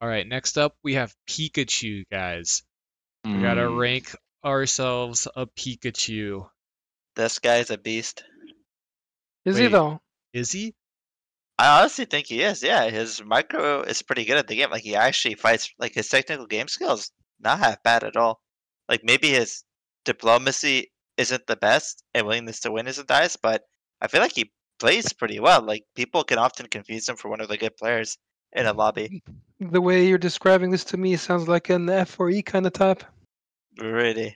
All right, next up we have Pikachu, guys. We gotta Hmm. rank ourselves a Pikachu. This guy's a beast. Is he Wait, though? is he? I honestly think he is. Yeah, his micro is pretty good at the game. Like he actually fights. Like his technical game skills not half bad at all. Like maybe his diplomacy isn't the best and willingness to win isn't the highest, but I feel like he plays pretty well. Like people can often confuse him for one of the good players in a lobby. The way you're describing this to me sounds like an F or E kind of type. Really.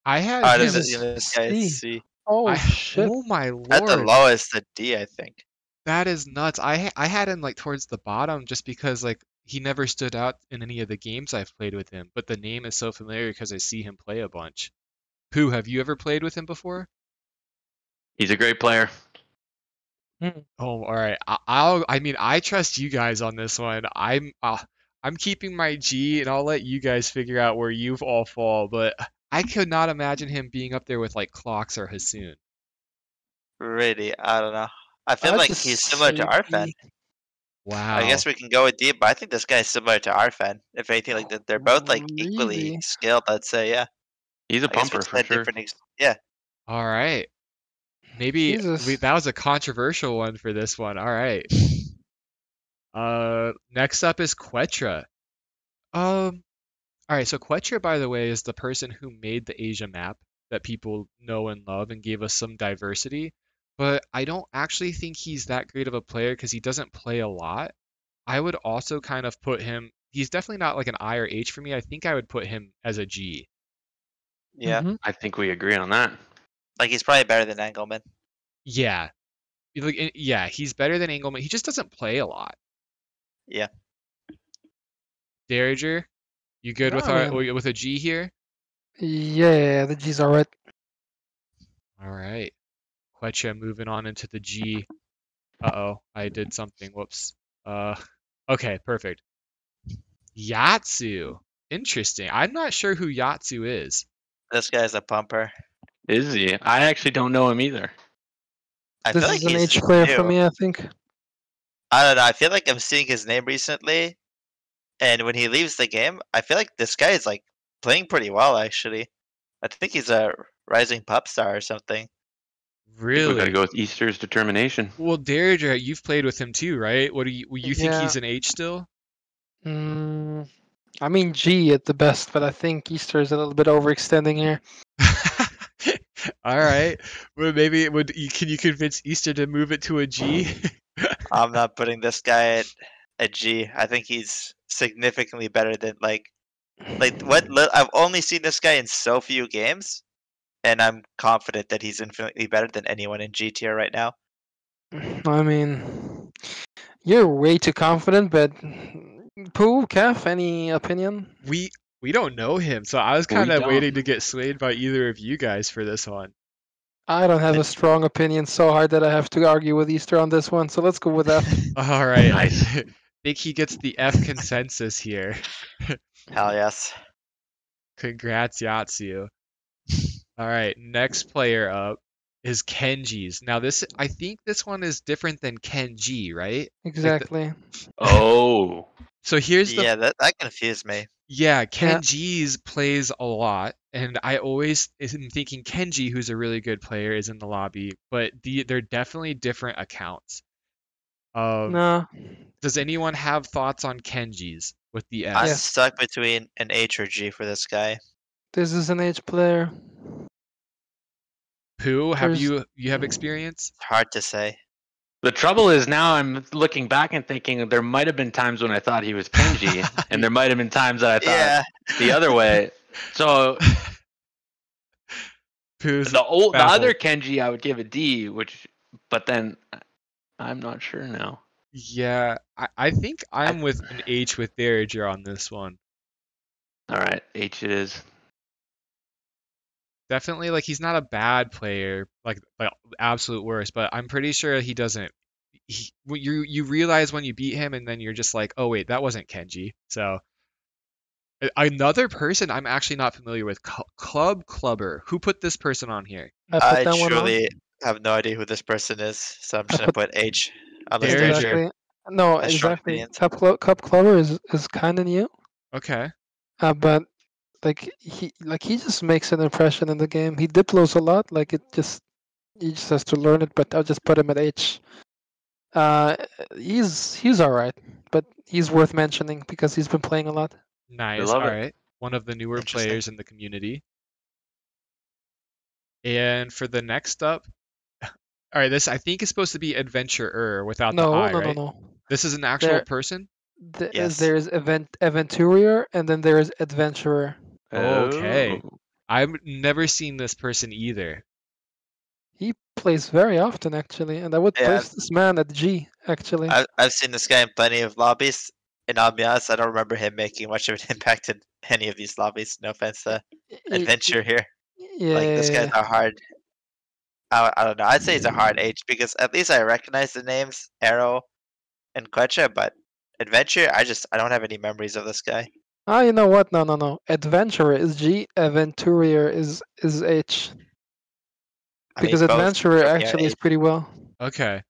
I had I him. think Jesus, this guy C. is C. Oh shit! Oh my At the lord, lowest, a D, I think. that is nuts. I had him like towards the bottom just because like he never stood out in any of the games I've played with him, but the name is so familiar because I see him play a bunch. Pooh, have you ever played with him before? He's a great player. Oh, all right. I mean, I trust you guys on this one. I'm keeping my G, and I'll let you guys figure out where you all fall. But I could not imagine him being up there with like Clocks or Hasoon. Really, I don't know. I feel I'd like just he's similar to say Arfen. B. Wow. I guess we can go with D, but I think this guy's similar to Arfen. If anything, like that, they're both like equally Really? skilled. I'd say, yeah. He's a I guess we pumper just for had sure. different. Yeah, All right. Maybe Jesus. that was a controversial one for this one. All right. Next up is Quetra. All right. So Quetra, by the way, is the person who made the Asia map that people know and love and gave us some diversity. But I don't actually think he's that great of a player because he doesn't play a lot. I would also kind of put him. He's definitely not like an I or H for me. I think I would put him as a G. yeah. Mhm. I think we agree on that. Like he's probably better than Engelman. Yeah. Yeah, he's better than Engelman. He just doesn't play a lot. Yeah. Derringer, you good with Yeah, our with a G here? Yeah, the G's alright. All right. Quecha moving on into the G. Uh-oh, I did something. Whoops. Okay, perfect. Yatsu. Interesting. I'm not sure who Yatsu is. This guy's a pumper. Is he? I actually don't know him either. I This feel like is an he's H player for new. me, I think. I don't know. I feel like I'm seeing his name recently, and when he leaves the game, I feel like this guy is like playing pretty well. Actually, I think he's a rising pop star or something. I think we gotta Really? go with Easter's determination. Well, Derringer, you've played with him too, right? What do you think Yeah. he's an H still? I mean G at the best, but I think Easter is a little bit overextending here. All right. Well, maybe can you convince Easter to move it to a G? I'm not putting this guy at a G. I think he's significantly better than like I've only seen this guy in so few games, and I'm confident that he's infinitely better than anyone in G tier right now. I mean, you're way too confident, but Pooh, Kef, any opinion? We don't know him, so I was We kind of don't. waiting to get swayed by either of you guys for this one. I don't have a strong opinion so hard that I have to argue with Easter on this one, so let's go with F. All right, Nice. I think he gets the F consensus here. Hell yes. Congrats, Yatsu. All right, next player up is Kenji's. Now I think this one is different than Kenji, right? Exactly. Oh. So here's the Yeah, that confused me. Yeah, Kenji's plays a lot, and I always am thinking Kenji, who's a really good player, is in the lobby, but they're definitely different accounts. No. Does anyone have thoughts on Kenji's with the S? I'm Yes. stuck between an H or G for this guy. This is an H player. Pooh, have There's- you have experience? It's hard to say. The trouble is now I'm looking back and thinking there might have been times when I thought he was Kenji, and there might have been times that I thought Yeah. the other way. So Pooh's the other baffled. Kenji I would give a D, but then I'm not sure now. Yeah, I think I'm with an H with Derringer on this one. All right, H it is. Definitely, like he's not a bad player, like absolute worst, but I'm pretty sure he doesn't. You realize when you beat him, and then you're just like, oh wait, that wasn't Kenji. So another person I'm actually not familiar with, Club Clubber. Who put this person on here? I put I that one on. truly have no idea who this person is, so I'm just gonna put H. Unless Derringer. Derringer. Exactly. No, my strong exactly. opinions. Cup Clover is kind of new, Okay. but he just makes an impression in the game. He diplos a lot. Like he just has to learn it. But I'll just put him at H. Uh, he's all right, but he's worth mentioning because he's been playing a lot. We Nice. love All it. right. One of the newer Interesting. players in the community. And for the next up, all right, this I think is supposed to be adventurer without the No, I, no, no, right? no. This is an actual There, person? Yes. there's Aventurier, and then there's Adventurer. Okay. Oh. I've never seen this person either. He plays very often, actually, and I would Yeah, place this man at G, actually. I've seen this guy in plenty of lobbies, and I'll be honest, I don't remember him making much of an impact in any of these lobbies. No offense to Y- Adventure here. Like this guy's Yeah, a hard. I don't know. I'd say it's a hard H because at least I recognize the names Arrow and Quecha, but Adventure, I don't have any memories of this guy. ah, you know what? No, no, no. Adventurer is G, Aventurier is H, I mean, because both Adventurer for me are actually is H. pretty well. Okay.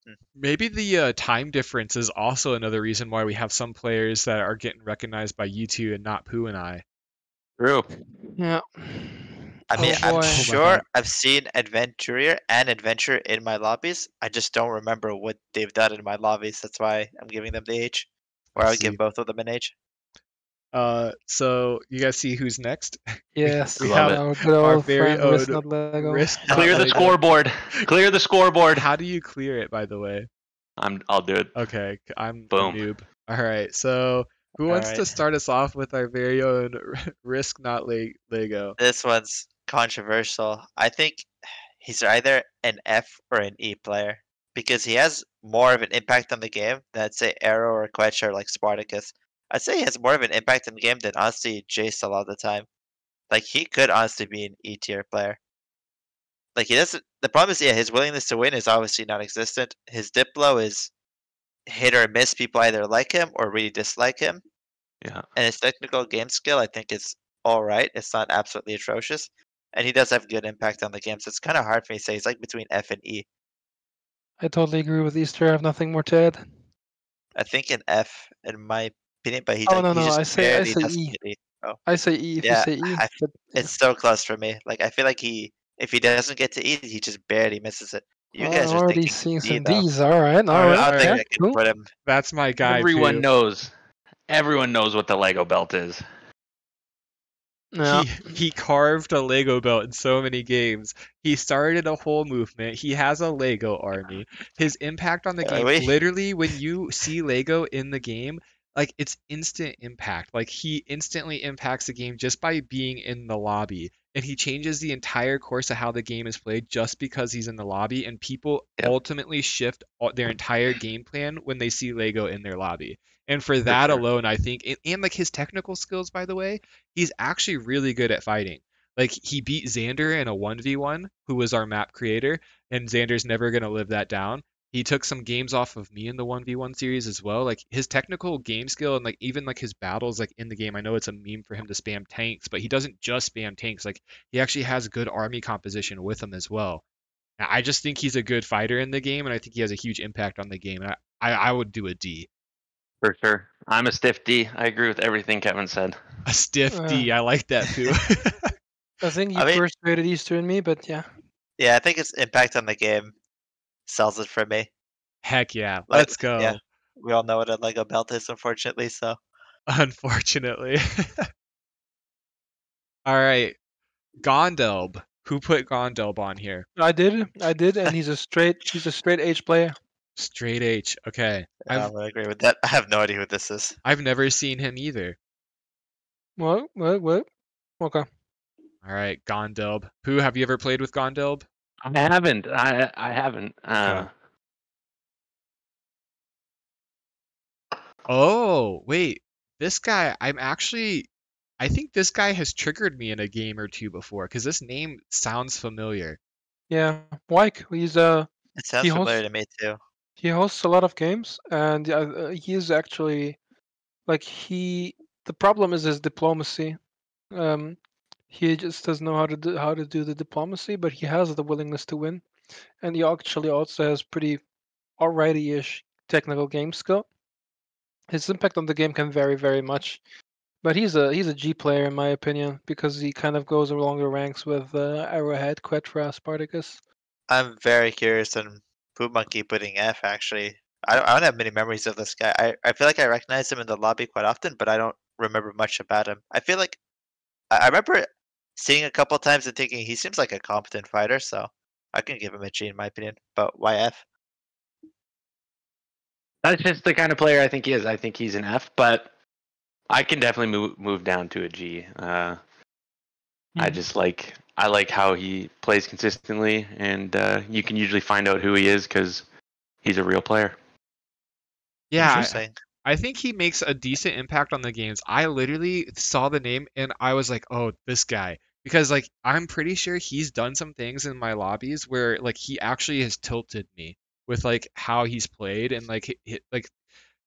Mm. Maybe the time difference is also another reason why we have some players that are getting recognized by you two and not Pooh and I. True. Yeah. I Oh mean, I'm boy. Oh my sure God. I've seen Adventurer and Adventure in my lobbies. I just don't remember what they've done in my lobbies. That's why I'm giving them the H, I or I would give see. both of them an H. So you guys see who's next? We Yes, Love have it. our good our old very friend own Risk Not Lego. Risk Not Clear the Lego. scoreboard. Clear the scoreboard. How do you clear it, by the way? I'll do it. Okay, I'm a Boom. noob. All right, so who All wants right, to start us off with our very own Risk Not Lego? this one's controversial. I think he's either an F or an E player because he has more of an impact on the game than I'd say Arrow or Quetch or like Spartacus. I'd say he has more of an impact on the game than honestly Jace a lot of the time. Like he could honestly be an E tier player. Like he doesn't. The problem is, yeah, his willingness to win is obviously non-existent. His Diplo is hit or miss. People either like him or really dislike him, Yeah. and his technical game skill, I think, is all right. It's not absolutely atrocious, and he does have good impact on the game. So it's kind of hard for me to say. He's like between F and E. I totally agree with Easter. I have nothing more to add. I think an F in my opinion, but Oh no, he no, just I barely say doesn't E. get E. Oh I say E if you yeah, say E. But yeah. it's so close for me. Like I feel like if he doesn't get to E, he just barely misses it. You I'm guys are already thinking seeing D some though. D's. All right, All all right, I right. all don't think right. Yeah, I can cool. put him. That's my guy, Everyone Pooh. knows. Everyone knows what the Lego belt is. Yeah. He carved a Lego belt in so many games. He started a whole movement. He has a Lego army. His impact on the game, We literally when you see Lego in the game, like it's instant impact. Like he instantly impacts the game just by being in the lobby. And he changes the entire course of how the game is played just because he's in the lobby. And people Yep, ultimately shift their entire game plan when they see Lego in their lobby. And for for that sure. alone, I think, and like his technical skills, by the way, he's actually really good at fighting. Like he beat Xander in a 1v1, who was our map creator, and Xander's never going to live that down. He took some games off of me in the 1v1 series as well. Like his technical game skill and like even like his battles like in the game. I know it's a meme for him to spam tanks, but he doesn't just spam tanks. Like he actually has good army composition with him as well. I just think he's a good fighter in the game, and I think he has a huge impact on the game. And I would do a D. For sure. I'm a stiff D. I agree with everything Kevin said. A stiff Uh, D. I like that, Pooh. I think you I mean, persuaded Easter in me, but yeah. yeah, I think its impact on the game sells it for me. Heck yeah. Like, Let's yeah, go. we all know what a Lego belt is, unfortunately. So Unfortunately. All right. Gondelb. Who put Gondelb on here? I did, and he's a straight H player. Straight H. Okay. yeah, I'm gonna agree with that. I have no idea who this is. I've never seen him either. What? Okay. All right, Gondelb. Who have you ever played with Gondelb? I haven't. I haven't. Okay. Oh, wait. This guy, I think this guy has triggered me in a game or two before because this name sounds familiar. Yeah, Wyke. It sounds He familiar hosts to me too. he hosts a lot of games, and he is actually like he. The problem is his diplomacy. Um, he just doesn't know how to do the diplomacy, but he has the willingness to win, and he actually also has pretty alrighty-ish technical game skill. His impact on the game can vary very much, but he's a G player in my opinion because he kind of goes along the ranks with Arrowhead, Quetra, Spartacus. I'm very curious on Poop Monkey putting F. Actually, I don't have many memories of this guy. I feel like I recognize him in the lobby quite often, but I don't remember much about him. I feel like I remember seeing a couple times and thinking he seems like a competent fighter, so I can give him a G in my opinion. But why F? That's just the kind of player I think he is. I think he's an F, but I can definitely move down to a G. I just I like how he plays consistently, and you can usually find out who he is because he's a real player. Yeah, Interesting. I think he makes a decent impact on the games. I literally saw the name and I was like, "Oh, this guy." Because like I'm pretty sure he's done some things in my lobbies where like he actually has tilted me with like how he's played and like like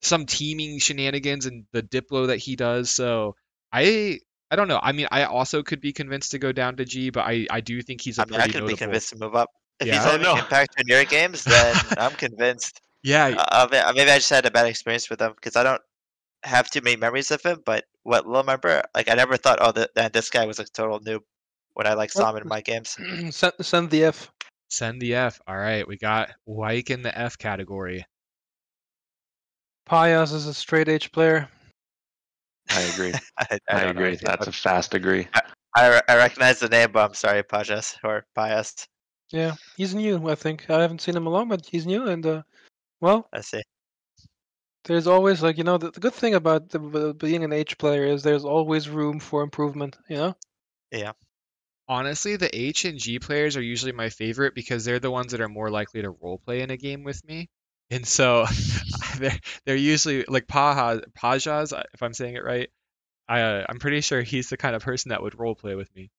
some teaming shenanigans and the Diplo that he does. So I don't know. I mean, I also could be convinced to go down to G, but I do think he's a I mean, I pretty could be notable. convinced to move up. If he's Yeah. Oh having no! impact on your games, then I'm convinced. Yeah, Maybe I just had a bad experience with him because I don't have too many memories of him. But what little remember, like I never thought, oh, that this guy was a total noob when I like saw him in my games. Send the F. send the F. All right, we got Wyke in the F category. Payas is a straight H player. I agree. I I don't know agree. anything That's about. a fast agree. I recognize the name, but I'm sorry, Pajas or Pius. Yeah, he's new. I think I haven't seen him long, but he's new, and well, I see. there's always like the good thing about being an H player is there's always room for improvement. Yeah. Honestly, the H and G players are usually my favorite because they're the ones that are more likely to roleplay in a game with me. And so they're usually like Pajas, if I'm saying it right. I'm pretty sure he's the kind of person that would roleplay with me.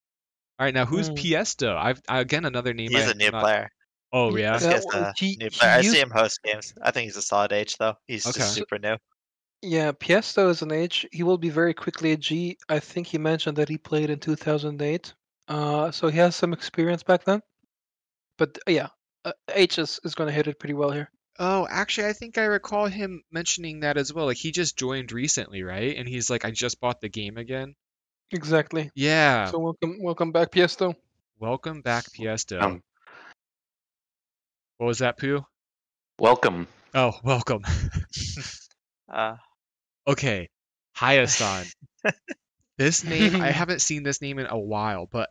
All right, now who's Mm. Piesto? Again another name He's a I'm new not. player. Oh He, yeah. This guy's a new he player. I see used him host games. I think he's a solid H though. He's just Okay. super new. Yeah, Piesto is an H. He will be very quickly a G. I think he mentioned that he played in 2008. So he has some experience back then. But yeah, H is going to hit it pretty well here. Oh, actually, I think I recall him mentioning that as well. Like he just joined recently, right? And he's like, I just bought the game again. Exactly. Yeah. So welcome back, Piesto. Welcome back, Piesto. Um, What was that, Pooh? welcome. Oh, welcome. Uh, Okay, Hayasan. This name, I haven't seen this name in a while, but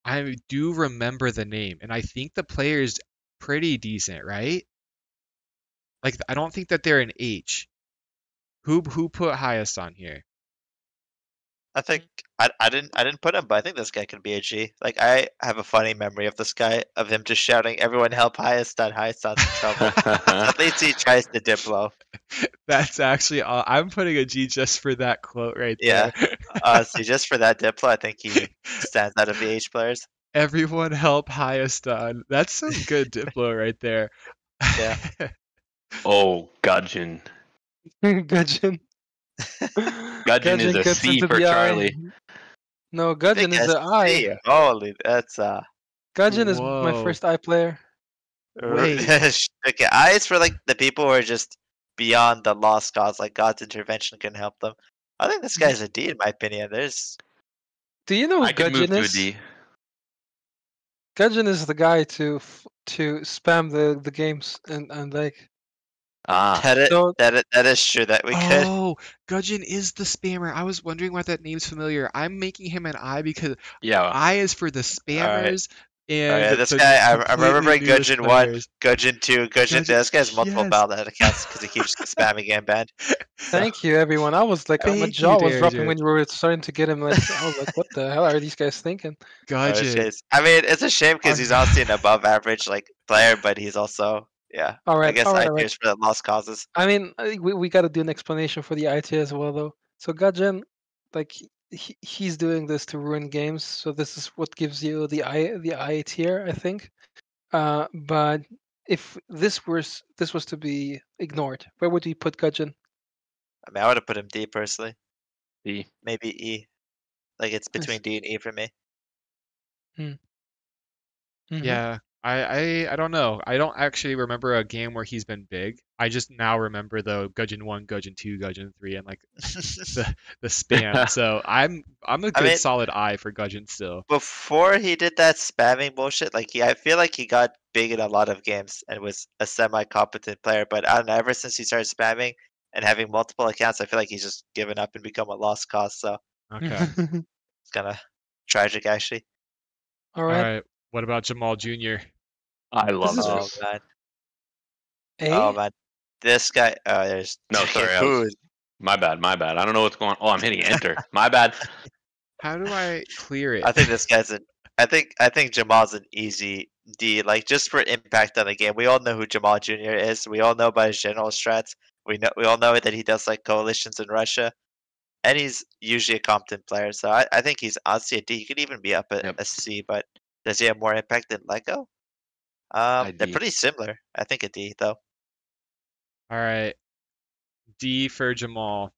I do remember the name, and I think the player's pretty decent, right? Like, I don't think that they're an H. Who put Hayasan here? I think I didn't put him, but I think this guy can be a G. Like I have a funny memory of this guy of him just shouting, "Everyone help Hayastan! Hayastan's in trouble." At least he tries to Diplo. That's actually all. I'm putting a G just for that quote right Yeah. there. See, just for that Diplo, I think he stands out of the H players. Everyone help Hayastan. That's some good Diplo right there. Yeah. Oh, Gudgeon. Gudgeon. Gudgeon is a gets C into for the eye. Charlie. No, I Gudgeon think is the I. SC. Holy, that's Gudgeon is my Whoa. first I player. Wait. okay. I is for like the people who are just beyond the lost cause, like God's intervention can help them. I think this guy's a D in my opinion. There's Do you know who I could move Gudgeon to a is? D. Gudgeon is the guy to spam the games and like Ah, so that is true that we could. Oh, Gudgeon is the spammer. I was wondering why that name's familiar. I'm making him an I because yeah. I is for the All right. spammers Oh and yeah, this the guy. I completely remember newest Gudgeon one, players. Gudgeon two, Gudgeon. Gudgeon, This guy has multiple yes. Valorant accounts because he keeps spamming getting banned. So thank you everyone. I was like my Thank you, jaw was dropping Daringer. when you were starting to get him like I was like what the hell are these guys thinking? this Gudgeon. guy's. I mean, it's a shame because I'm he's honestly an above average like player, but he's also yeah. All I right, guess all right, I all right. cheers for the lost causes. I mean, we got to do an explanation for the IT as well, though. So Gajen, like he's doing this to ruin games. So this is what gives you the I tier, I think. But if this was to be ignored, where would you put Gajen? I mean, I would have put him D personally. D. Maybe E. Like it's Yes. between D and E for me. Mm-hmm. yeah. I don't know. I don't actually remember a game where he's been big. I just now remember the Gudgeon 1, Gudgeon 2, Gudgeon 3, and like the spam. So I'm a I good mean, solid eye for Gudgeon still. before he did that spamming bullshit, like I feel like he got big in a lot of games and was a semi-competent player. But I don't know. Ever since he started spamming and having multiple accounts, I feel like he's just given up and become a lost cause. So Okay. it's kind of tragic, actually. All All right. right. What about Jamal Jr.? I love is- Oh this. man, oh A. man, this guy. Oh, there's No, sorry, who? my bad, my bad. I don't know what's going on. Oh, I'm hitting enter. My bad. How do I clear it? I think this guy's an. I think Jamal's an easy D. Like just for impact on the game, we all know who Jamal Jr. is. We all know about his general strats. We all know that he does like coalitions in Russia, and he's usually a competent player. So I think he's honestly a D. He could even be up at Yep. a C, but does he have more impact than Lego? They're ID. pretty similar. I think a D though. All right. D for Jamal.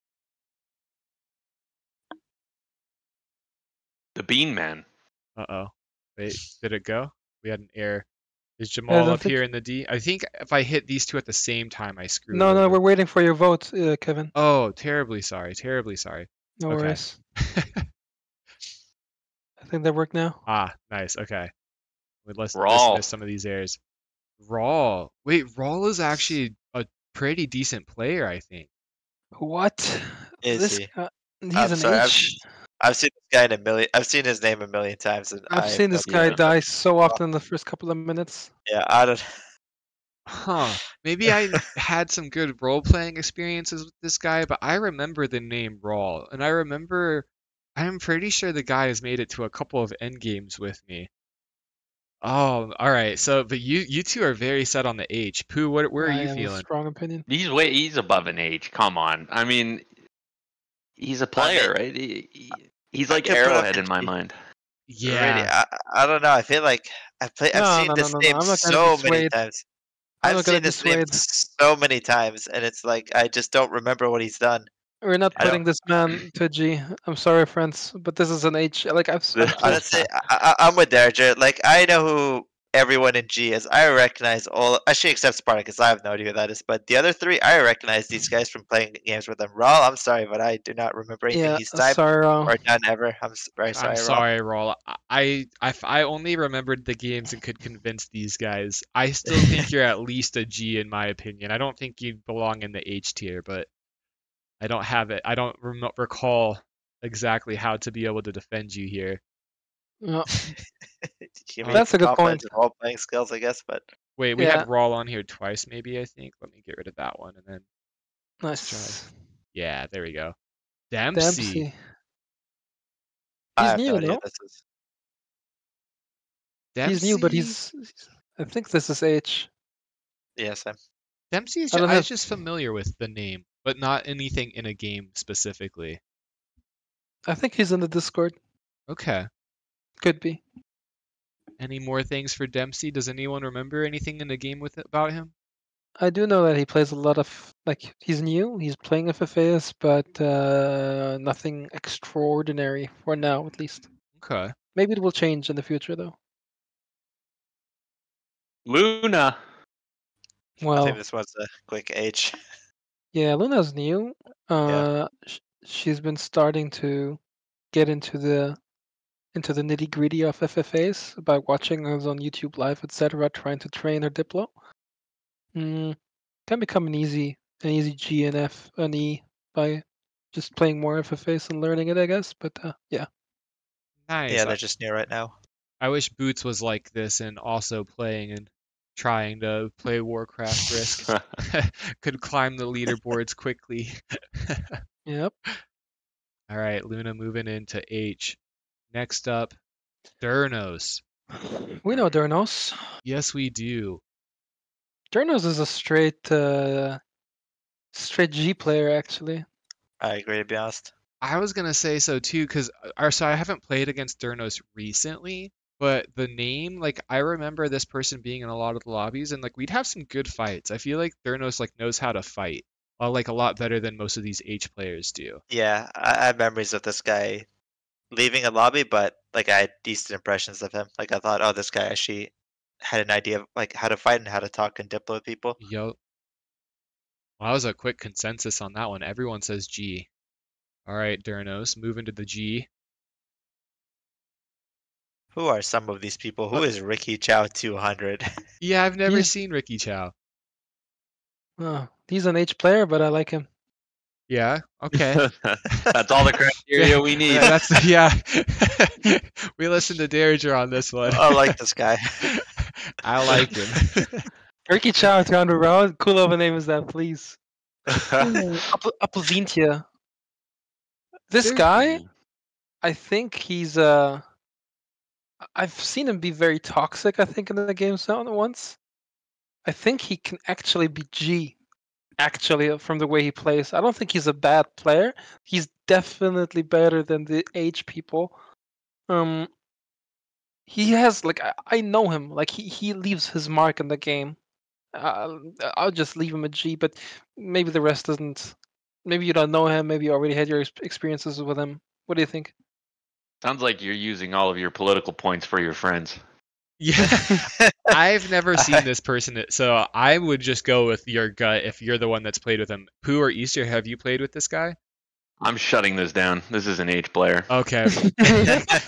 The Bean Man. Uh-oh. Wait, did it go? We had an error. Is I Jamal don't up think. here in the D? I think if I hit these two at the same time, I screw it No, no, over. we're waiting for your vote, Kevin. Oh, terribly sorry. Terribly sorry. No Okay. worries. I think that worked now. Ah, nice. Okay. Let's Raw. dismiss some of these errors. Raw. Wait, Raw is actually a pretty decent player, I think. What? Is This he? guy, he's I'm an sorry. H. I've seen this guy in a million. I've seen his name a million times, and I've I've seen this never. guy Yeah. die so often in the first couple of minutes. Yeah, I don't. Huh. Maybe I had some good role-playing experiences with this guy, but I remember the name Raw, and I'm pretty sure the guy has made it to a couple of end games with me. Oh, all right. So, but you two are very set on the H. Pooh, where are I you have a feeling? strong opinion. He's above an age. Come on. I mean, he's a I mean, player, right? He's like Arrow Arrowhead in my and mind. really, Yeah, I don't know. I feel like I've No, seen no, no, this no, no. name I'm not gonna be so many swayed. times. I'm I've not gonna seen be this name swayed. so many times, and it's like I just don't remember what he's done. We're not I don't. putting this man to a G. I'm sorry, friends, but this is an H. Like I've told. Honestly, I'm with Derger. Like I know who everyone in G is. I recognize all. Actually, except Spartacus. I have no idea who that is. But the other three, I recognize these guys from playing games with them. Raw, I'm sorry, but I do not remember anything Yeah, he's typed sorry, or done ever. Very I'm sorry, Raw. sorry, Rawl. I only remembered the games and could convince these guys. I still think you're at least a G in my opinion. I don't think you belong in the H tier, but I don't have it. I don't recall exactly how to be able to defend you here. Yeah, You Oh, mean that's a good point. confidence in role playing skills, I guess. But wait, we Yeah, had Rawl on here twice, maybe, I think. Let me get rid of that one and then let's try. nice. Yeah, there we go. Dempsey. Dempsey. I He's have no new, idea no? who this is. He's new, but Dempsey. I think this is H. Yes, I'm. Dempsey is I don't I was have. just familiar with the name, but not anything in a game specifically. I think he's in the Discord. Okay. Could be. Any more things for Dempsey? Does anyone remember anything in the game with about him? I do know that he plays a lot of like he's new. He's playing FFAs, but nothing extraordinary for now, at least. Okay. Maybe it will change in the future, though. Luna. I think Well, this was a quick H. yeah, Luna's new. Yeah. She's been starting to get into the nitty gritty of FFAs by watching us on YouTube Live, etc., trying to train her Diplo. Can become an easy G and F and E by just playing more FFAs and learning it, I guess. But yeah, Nice. Yeah, they're just new right now. I wish Boots was like this and also playing and trying to play Warcraft Risk. Could climb the leaderboards quickly. yep. All right, Luna moving into H. Next up, Durnos. We know Durnos. Yes, we do. Durnos is a straight G player, actually. I agree, to be honest. I was gonna say so too, because so I haven't played against Durnos recently, but the name, like I remember this person being in a lot of the lobbies, and like we'd have some good fights. I feel like Durnos like knows how to fight, like a lot better than most of these H players do. Yeah, I have memories of this guy leaving a lobby, but like I had decent impressions of him. Like I thought, oh, this guy actually had an idea of like how to fight and how to talk and diplo with people. Yo, well, that was a quick consensus on that one. Everyone says G. All right, Durnos, move into the G. Who are some of these people? Who is Ricky Chow 200? Yeah, I've never He's- seen Ricky Chow. He's an H player, but I like him. Yeah, okay. That's all the criteria we need. That's yeah. We listened to Derringer on this one. I like this guy. I like him. Ricky Chow 200, bro. How cool of a name is that, please? Applevintia. This guy, I think he's I've seen him be very toxic, I think, in the game once. I think he can actually be G, actually, from the way he plays. I don't think he's a bad player. He's definitely better than the H people. He has, like, I know him. Like, he leaves his mark in the game. I'll just leave him a G, but maybe the rest doesn't. Maybe you don't know him. Maybe you already had your experiences with him. What do you think? Sounds like you're using all of your political points for your friends. Yeah, I've never seen this person, so I would just go with your gut if you're the one that's played with him. Pooh or Easter, have you played with this guy? I'm shutting this down. This is an H player. Okay,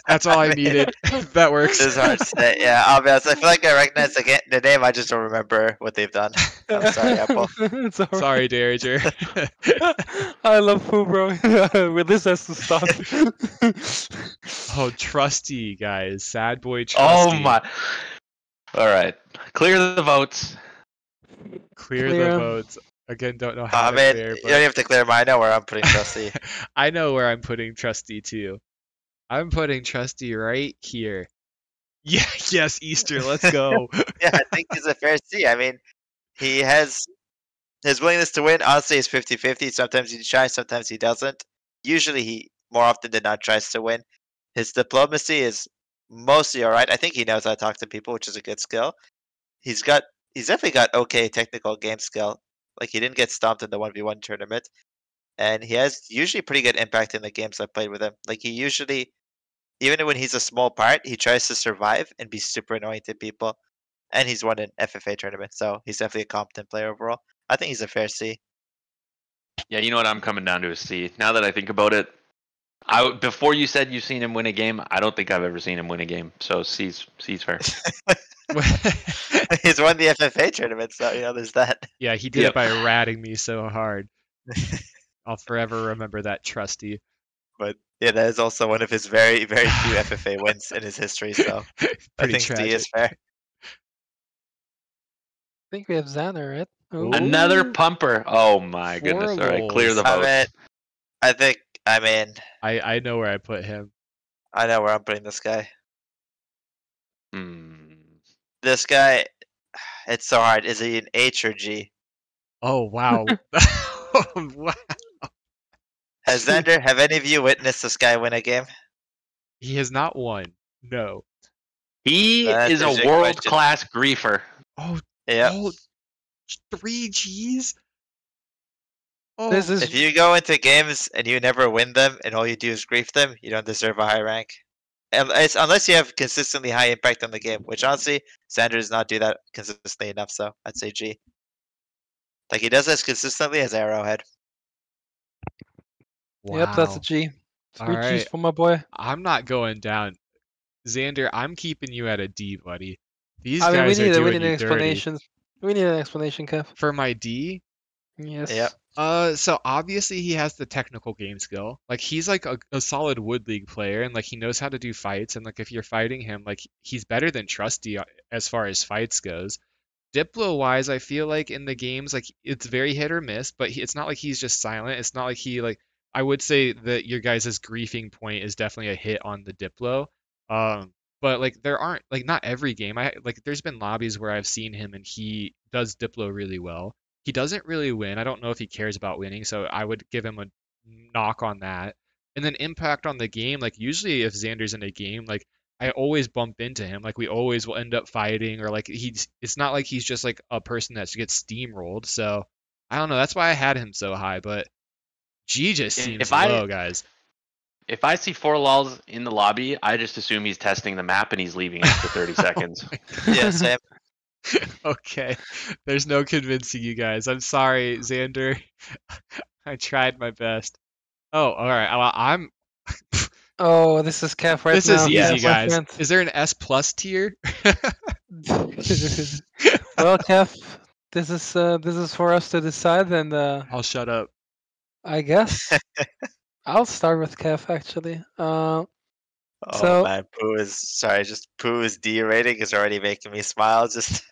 that's all I needed. That works. It's hard to say. Yeah, I'll be honest. I feel like I recognize the name. I just don't remember what they've done. I'm sorry, Apple. It's all right. Sorry, Derringer. I love Pooh, bro. Well, this has to stop. Oh, Trusty, guys. Sad boy Oh Trusty. my! All right, clear the votes. Clear Clear the 'em. votes. Again, don't know how I to mean, clear, you don't have to clear mine. I know where I'm putting Trusty. I know where I'm putting Trusty too. I'm putting Trusty right here. Yeah, yes, Easter, let's go. Yeah, I think he's a fair C. I mean, he has his willingness to win. Honestly, is 50-50. Sometimes he tries, sometimes he doesn't. Usually, he more often than not tries to win. His diplomacy is mostly all right. I think he knows how to talk to people, which is a good skill. He's definitely got okay technical game skill. Like he didn't get stomped in the 1v1 tournament, and he has usually pretty good impact in the games I've played with him. Like he usually, even when he's a small part, he tries to survive and be super annoying to people. And he's won an FFA tournament, so he's definitely a competent player overall. I think he's a fair C. Yeah, you know what? I'm coming down to a C. Now that I think about it, before you said you've seen him win a game, I don't think I've ever seen him win a game. So C's fair. He's won the FFA tournament, so there's that. Yeah, he did Yep. it by ratting me so hard. I'll forever remember that, Trusty. But yeah, that is also one of his very, very few FFA wins in his history. So I Pretty think C tragic. is fair. I think we have Xander, right? Ooh. Another pumper. Oh my Four goodness! All right, clear goals. the votes. I mean, I know where I put him. I know where I'm putting this guy. Hmm. This guy, it's so hard. Is he an H or G? Oh, wow. Wow. Have any of you witnessed this guy win a game? He has not won. No. He That's is a a legit world-class griefer. Oh, Yeah. oh, 3 Gs? Oh, This is If you go into games and you never win them and all you do is grief them, you don't deserve a high rank. Unless you have consistently high impact on the game, which honestly, Sandra does not do that consistently enough, so I'd say G. Like he does this consistently as Arrowhead. Yep, that's a wow. G. All 3 Gs right. for my boy. I'm not going down. Xander, I'm keeping you at a D, buddy. These I mean, guys are we doing need an you dirty. explanation. We need an explanation, Kev. For my D, Yes. Yep. so obviously he has the technical game skill. Like he's like a solid Wood League player, and like he knows how to do fights. And like if you're fighting him, like he's better than Trusty as far as fights goes. Diplo wise, I feel like in the games, like it's very hit or miss, but it's not like he's just silent. It's not like he like I would say that your guys' griefing point is definitely a hit on the Diplo. But like there aren't like not every game. There's been lobbies where I've seen him and he does Diplo really well. He doesn't really win. I don't know if he cares about winning, so I would give him a knock on that. And then impact on the game, like usually if Xander's in a game, like I always bump into him. Like we always will end up fighting, or like it's not like he's just like a person that gets steamrolled. So I don't know. That's why I had him so high, but G just seems If I low, guys. If I see 4 lulls in the lobby, I just assume he's testing the map and he's leaving after 30 seconds. Yeah, same. Okay, there's no convincing you guys. I'm sorry, Xander. I tried my best. Oh, all right. Well, I'm. Oh, this is Kev right This is now. easy, Kev, my guys. friend. Is there an S plus tier? Well, Kev, this is for us to decide, and I'll shut up. I guess I'll start with Kev actually. Oh So man, Pooh's D rating is already making me smile. Just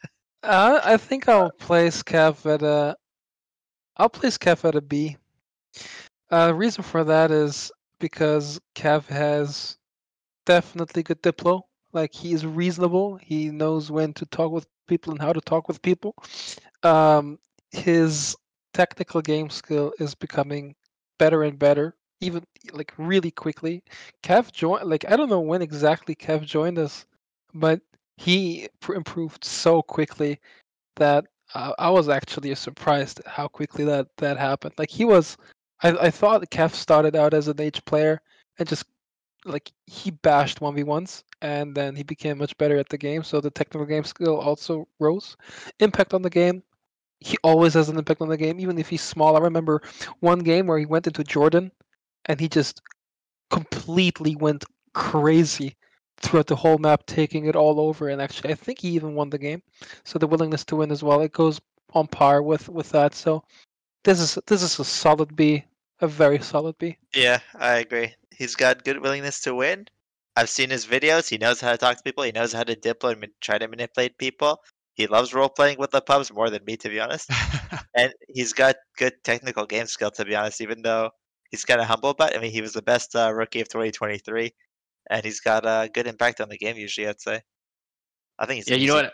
I think I'll place Kev at a B. Reason for that is because Kev has definitely good diplo. Like he is reasonable. He knows when to talk with people and how to talk with people. His technical game skill is becoming better and better, even like really quickly. Kev joined. Like I don't know when exactly Kev joined us, but he improved so quickly that I was actually surprised at how quickly that happened. Like he was, I thought Kev started out as an H player and just like he bashed 1v1s and then he became much better at the game. So the technical game skill also rose. Impact on the game. He always has an impact on the game, even if he's small. I remember one game where he went into Jordan and he just completely went crazy throughout the whole map, taking it all over. And actually, I think he even won the game. So the willingness to win as well, it goes on par with that. So this is a solid B, a very solid B. yeah, I agree. He's got good willingness to win. I've seen his videos. He knows how to talk to people. He knows how to diplo and try to manipulate people. He loves role playing with the pubs more than me, to be honest. And he's got good technical game skill, to be honest. Even though he's kind of humble, but I mean, he was the best rookie of 2023, and he's got a good impact on the game. Usually, I'd say. I think he's Yeah, you know easy. what?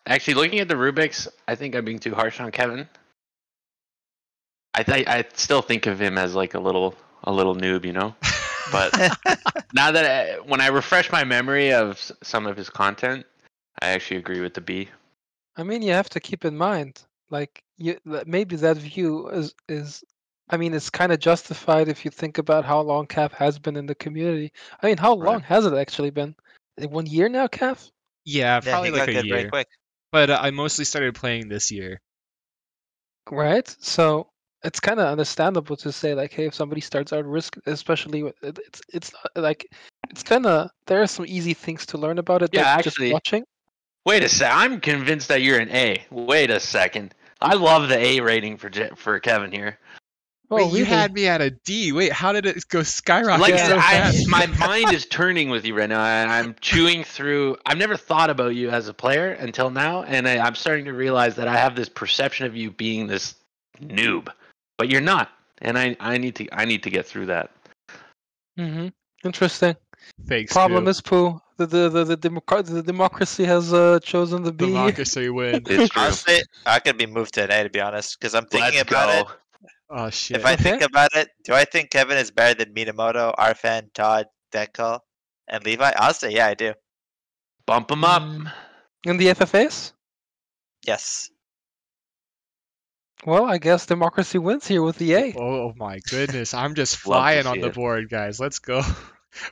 Actually, looking at the Rubiks, I think I'm being too harsh on Kevin. I still think of him as like a little noob, you know. But now that when I refresh my memory of some of his content, I actually agree with the B. I mean, you have to keep in mind, like maybe that view is. I mean, it's kind of justified if you think about how long Cap has been in the community. I mean, how long Right. has it actually been? 1 year now, Cap? Yeah, Yeah, probably he like got a good very year. quick. But I mostly started playing this year. Right? So it's kind of understandable to say like, hey, if somebody starts out risk, especially with it's not, like it's kind of there are some easy things to learn about it Yeah, that just actually, watching. wait a sec. I'm convinced that you're an A. Wait a second. I love the A rating for Kevin here. Oh, Wait, you really? had me at a D. Wait, how did it go skyrocket Like Yeah. so fast? my mind is turning with you right now. I'm chewing through. I've never thought about you as a player until now, and I'm starting to realize that I have this perception of you being this noob, but you're not. And I need to get through that. Mm-hmm. Interesting. Thanks, Problem Pooh. is, Pooh, the democracy has chosen the B. Democracy win. It's true. Honestly, I could be moved to an A, to be honest, because I'm thinking Let's about it. go. Oh If shit. I Okay. think about it, do I think Kevin is better than Minamoto, Arfan, Todd, Dekel, and Levi? Honestly, yeah, I do. Bump them up. In the FFAs? Yes. Well, I guess democracy wins here with the A. Oh my goodness, I'm just Love to flying see on the it. board, guys. Let's go.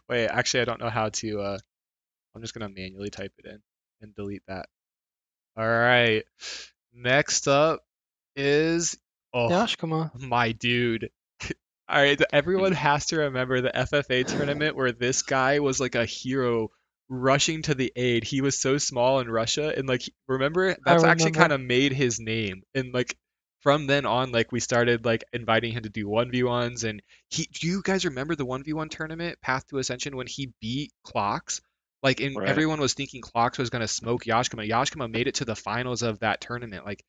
Wait, actually, I don't know how to. I'm just gonna manually type it in and delete that. All right. Next up is Josh, come on. my dude. All right, everyone has to remember the FFA tournament where this guy was like a hero rushing to the aid. He was so small in Russia, and like remember I that's actually kind remember. of made his name. And like from then on, like we started like inviting him to do 1v1s, and do you guys remember the 1v1 tournament Path to Ascension when he beat Clocks? Like, and Right. everyone was thinking Clocks was gonna smoke Yashkama. Yashkama made it to the finals of that tournament. Like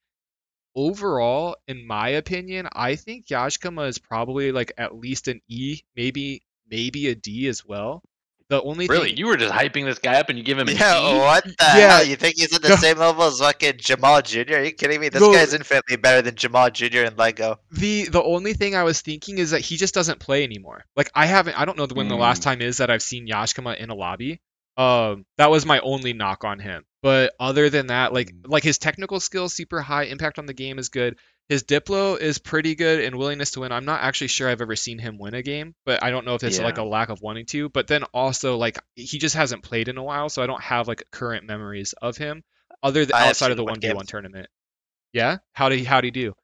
overall, in my opinion, I think Yashkama is probably like at least an E, maybe a D as well. The only Really, thing, you were just hyping this guy up and you give him an Yeah, E? what the Yeah, hell? You think he's at the go- same level as fucking Jamal Jr.? Are you kidding me? This Go- guy's infinitely better than Jamal Jr. in Lego. the only thing I was thinking is that he just doesn't play anymore. Like I don't know when the last time is that I've seen Yashkama in a lobby. That was my only knock on him. But other than that, like his technical skills, super high, impact on the game is good. His Diplo is pretty good, and willingness to win. I'm not actually sure I've ever seen him win a game, but I don't know if it's like Yeah. a lack of wanting to. But then also like he just hasn't played in a while, so I don't have like current memories of him I have outside of seen the one game. 1v1 tournament. Yeah? How'd he do?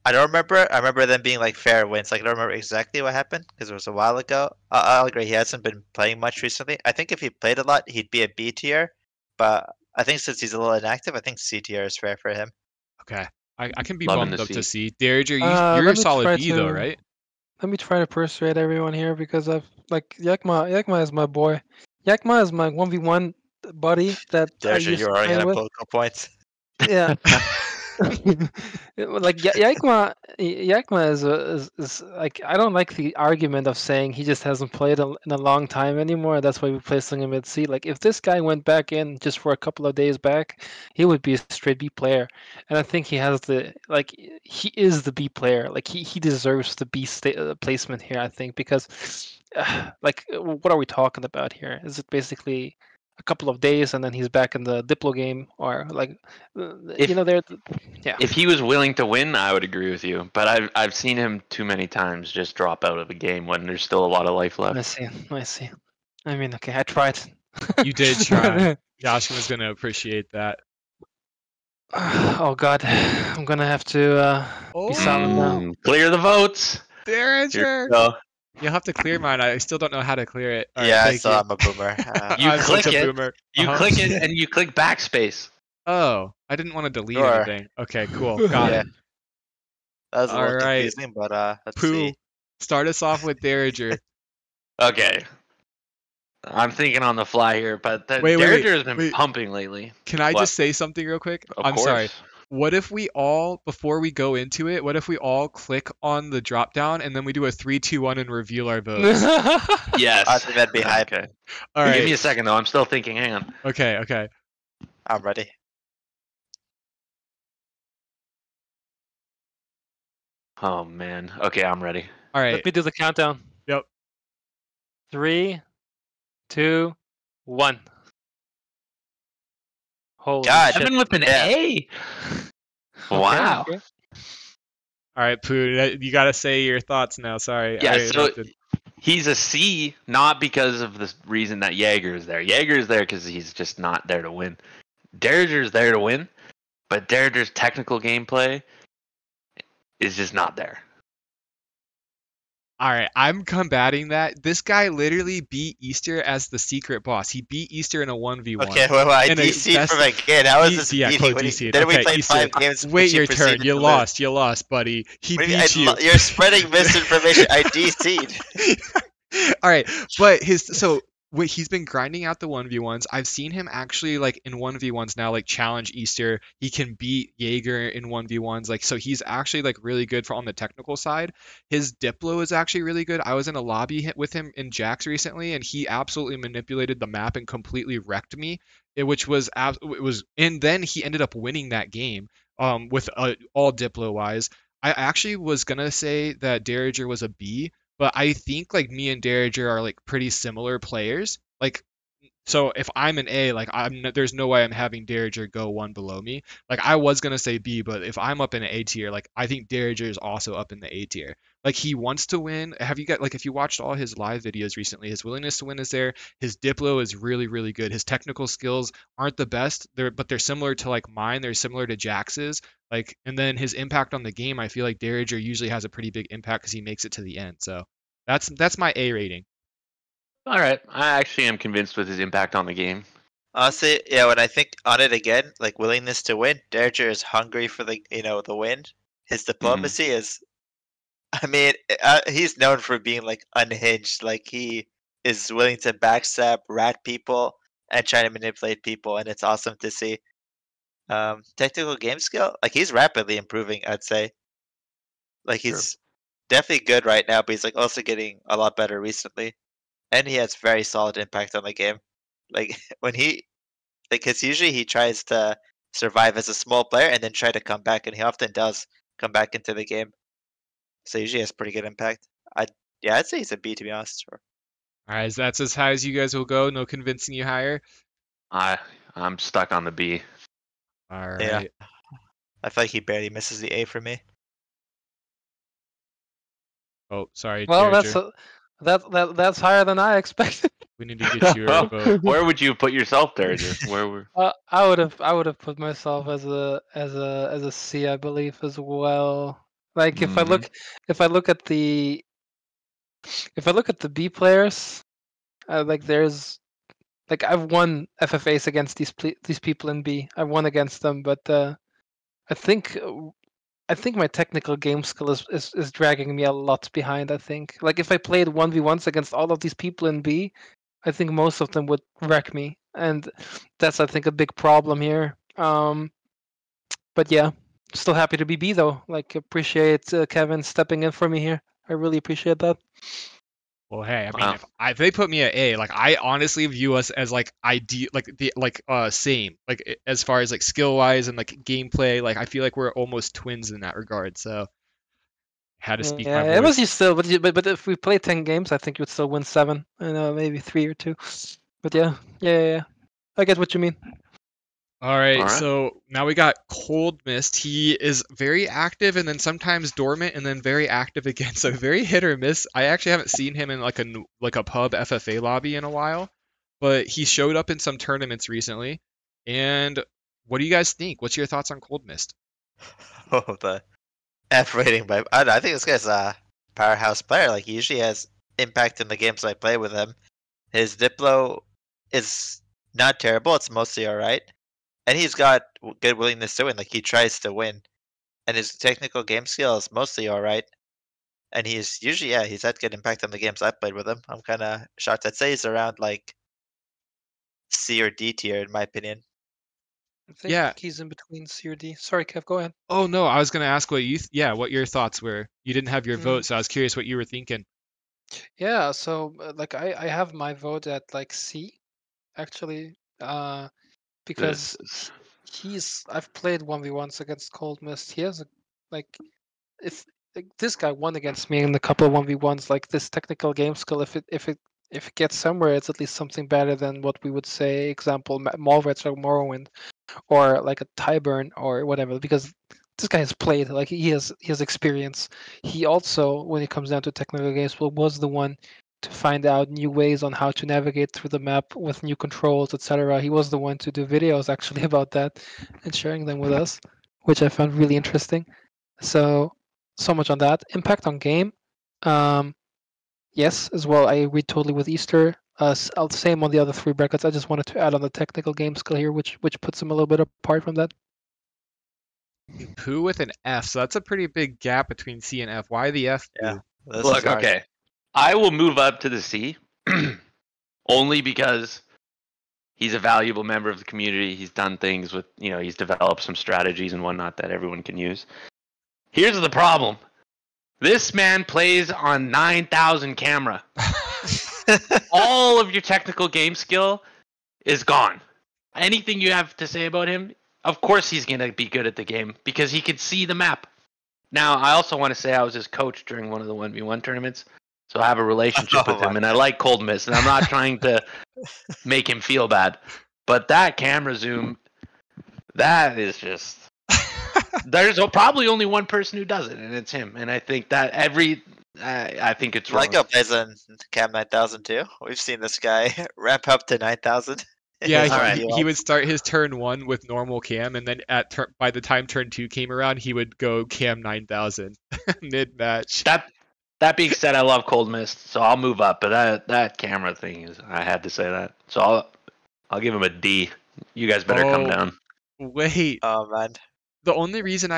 I don't remember. I remember them being like fair wins. Like I don't remember exactly what happened because it was a while ago. I'll agree. He hasn't been playing much recently. I think if he played a lot, he'd be a B tier. But I think since he's a little inactive, I think C tier is fair for him. Okay. I can be Loving to bumped up to see. C. Dariger, you're a Let me solid try B though, to right? persuade everyone here because I've like Yakma is my boy. Yakma is my 1v1 buddy that I Derja, used you're to already train gonna with. pull points. Yeah. Like Yakma is like I don't like the argument of saying he just hasn't played in a long time anymore. That's why we're placing him at C. Like if this guy went back in just for a couple of days back, he would be a straight B player. And I think he has he is the B player. Like he deserves the placement here. I think because what are we talking about here? Is it basically a couple of days and then he's back in the Diplo game or like If there yeah. if he was willing to win, I would agree with you. But I've seen him too many times just drop out of a game when there's still a lot of life I left. see. I see. I mean, okay, I tried. You did try. Yashma's gonna appreciate that. Oh God, I'm gonna have to be silent now. Clear the votes. Here Dariger! we go. You'll have to clear mine. I still don't know how to clear it. All right, Yeah, thank so you. I'm a boomer. You I'm such click a it. boomer. You Uh-huh. click it and you click backspace. Oh, I didn't want to delete Sure. anything. Okay, cool. Got Yeah. it. That was a All little right. confusing, but let's Pooh, see. start us off with Dariger. Okay. I'm thinking on the fly here, but the Wait. Derringer has been Wait. pumping lately. Can I What? just say something real quick? Of I'm course. sorry. What if we all, before we go into it, what if we all click on the drop down and then we do a 3, 2, 1 and reveal our votes? Yes. I think that'd be hype. Okay. All Give me right. a second though. I'm still thinking. Hang on. Okay. I'm ready. Oh man. Okay, I'm ready. All Let right. me do the countdown. Yep. 3, 2, 1. Holy God, shit! Evan with an Yeah. A. Wow. Okay. All right, Pooh, you got to say your thoughts now. Sorry, Yeah, I so interrupted. he's a C, not because of the reason that Jaeger is there. Jaeger is there because he's just not there to win. Derriger's there to win, but Derriger's technical gameplay is just not there. All right, I'm combating that. This guy literally beat Easter as the secret boss. He beat Easter in a 1v1. Okay, well, I And a DC'd best- from a kid. How is this Yeah, beating? quote When he- DC'd. Then we Okay, played Easter. 5 games. Wait which he your turn. proceeded You to lose. lost. You lost, buddy. He What do you beat mean? you. You're spreading misinformation. I DC'd. All right, but he's been grinding out the 1v1s. I've seen him actually like in 1v1s now like challenge Easter. He can beat Jaeger in 1v1s. Like so he's actually like really good on the technical side. His Diplo is actually really good. I was in a lobby with him in Jax recently and he absolutely manipulated the map and completely wrecked me. And then he ended up winning that game with all Diplo wise. I actually was gonna say that Derringer was a B, but I think like me and Derringer are like pretty similar players. Like, so if I'm an A, like there's no way I'm having Derringer go one below me. Like I was gonna say B, but if I'm up in an A tier, like I think Derringer is also up in the A tier. Like he wants to win. Have you got like if you watched all his live videos recently, his willingness to win is there. His Diplo is really really good. His technical skills aren't the best, but they're similar to like mine. They're similar to Jax's. Like and then his impact on the game, I feel like Derringer usually has a pretty big impact because he makes it to the end. So that's my A rating. All right, I actually am convinced with his impact on the game. Honestly, yeah. When I think on it again, like willingness to win, Derringer is hungry for the the win. His diplomacy is. I mean, he's known for being like unhinged. Like he is willing to backstab, rat people, and try to manipulate people, and it's awesome to see. Technical game skill, like he's rapidly improving. I'd say, like he's definitely good right now, but he's like also getting a lot better recently, and he has very solid impact on the game. Like when because usually he tries to survive as a small player and then try to come back, and he often does come back into the game. So usually has pretty good impact. I'd say he's a B to be honest. Sure. All right, that's as high as you guys will go. No convincing you higher. I I'm stuck on the B. All Yeah. right. I feel like he barely misses the A for me. Oh, sorry, Well, Darager. that's higher than I expected. We need to get your vote. Where would you put yourself, Derringer? Where were? I would have put myself as a C, I believe, as well. Like Mhm. if I look at the B players, like I've won FFAs against these people in B. I've won against them, but I think I think my technical game skill is dragging me a lot behind. I think like if I played 1v1s against all of these people in B, I think most of them would wreck me, and that's I think a big problem here. But yeah, still happy to be B though. Like appreciate Kevin stepping in for me here. I really appreciate that. Well, hey, I mean, Wow. if they put me at A, like I honestly view us as like ideal, like the same, like as far as like skill wise and like gameplay, like I feel like we're almost twins in that regard. So had to speak my Yeah, it was you voice. still, but if we play 10 games, I think you would still win 7. I know maybe 3 or 2. But yeah. I get what you mean. All All right, right. so now we got Cold Mist. He is very active and then sometimes dormant and then very active again. So very hit or miss. I actually haven't seen him in like a pub FFA lobby in a while, but he showed up in some tournaments recently. And what do you guys think? What's your thoughts on Cold Mist? Oh, the F rating, but I think this guy's a powerhouse player. Like he usually has impact in the games I play with him. His Diplo is not terrible; it's mostly all right, and he's got good willingness to win. Like he tries to win, and his technical game skill is mostly all right. And he's usually he's had good impact on the games I've played with him. I'm kind of shocked. I'd say he's around like C or D tier in my opinion. I think Yeah. he's in between C or D. Sorry, Kev, go ahead. Oh no, I was gonna ask what what your thoughts were. You didn't have your Mm, vote, so I was curious what you were thinking. yeah, so like I have my vote at like C actually, This because is I've played 1v1s against Cold Mist. He has a like if like, this guy won against me in a couple of 1v1s, like this technical game skill, if it gets somewhere, it's at least something better than what we would say, example, Malrats or Morrowind, or like a Tyburn or whatever, because this guy has played, like he has experience. He also, when it comes down to technical games, was the one to find out new ways on how to navigate through the map with new controls, etc. He was the one to do videos actually about that and sharing them with us, which I found really interesting. So much on that. Impact on game. Um, yes, as well. I agree totally with Easter. Same on the other 3 brackets. I just wanted to add on the technical game skill here, which puts him a little bit apart from that. Pooh with an F, so that's a pretty big gap between C and F. Why the F, Yeah, Pooh? this is look hard. okay. I will move up to the C, only because he's a valuable member of the community. He's done things with he's developed some strategies and whatnot that everyone can use. Here's the problem. This man plays on 9,000 camera. All of your technical game skill is gone. Anything you have to say about him, of course he's going to be good at the game because he can see the map. Now, I also want to say I was his coach during one of the 1v1 tournaments, so I have a relationship Oh with him, my and I like Cold Mist, and I'm not trying to make him feel bad. But that camera zoom, that is just... There's probably only one person who does it, and it's him. And I think that I think it's wrong. Lyco plays in Cam 9000 too. We've seen this guy ramp up to 9000 in Yeah, his All one right. v he one. would start his turn 1 with normal cam, and then by the time turn 2 came around, he would go cam 9000 mid match. That being said, I love Cold Mist, so I'll move up. But that camera thing is, I had to say that. So I'll give him a D. You guys better come Oh, down. wait. Oh man. The only reason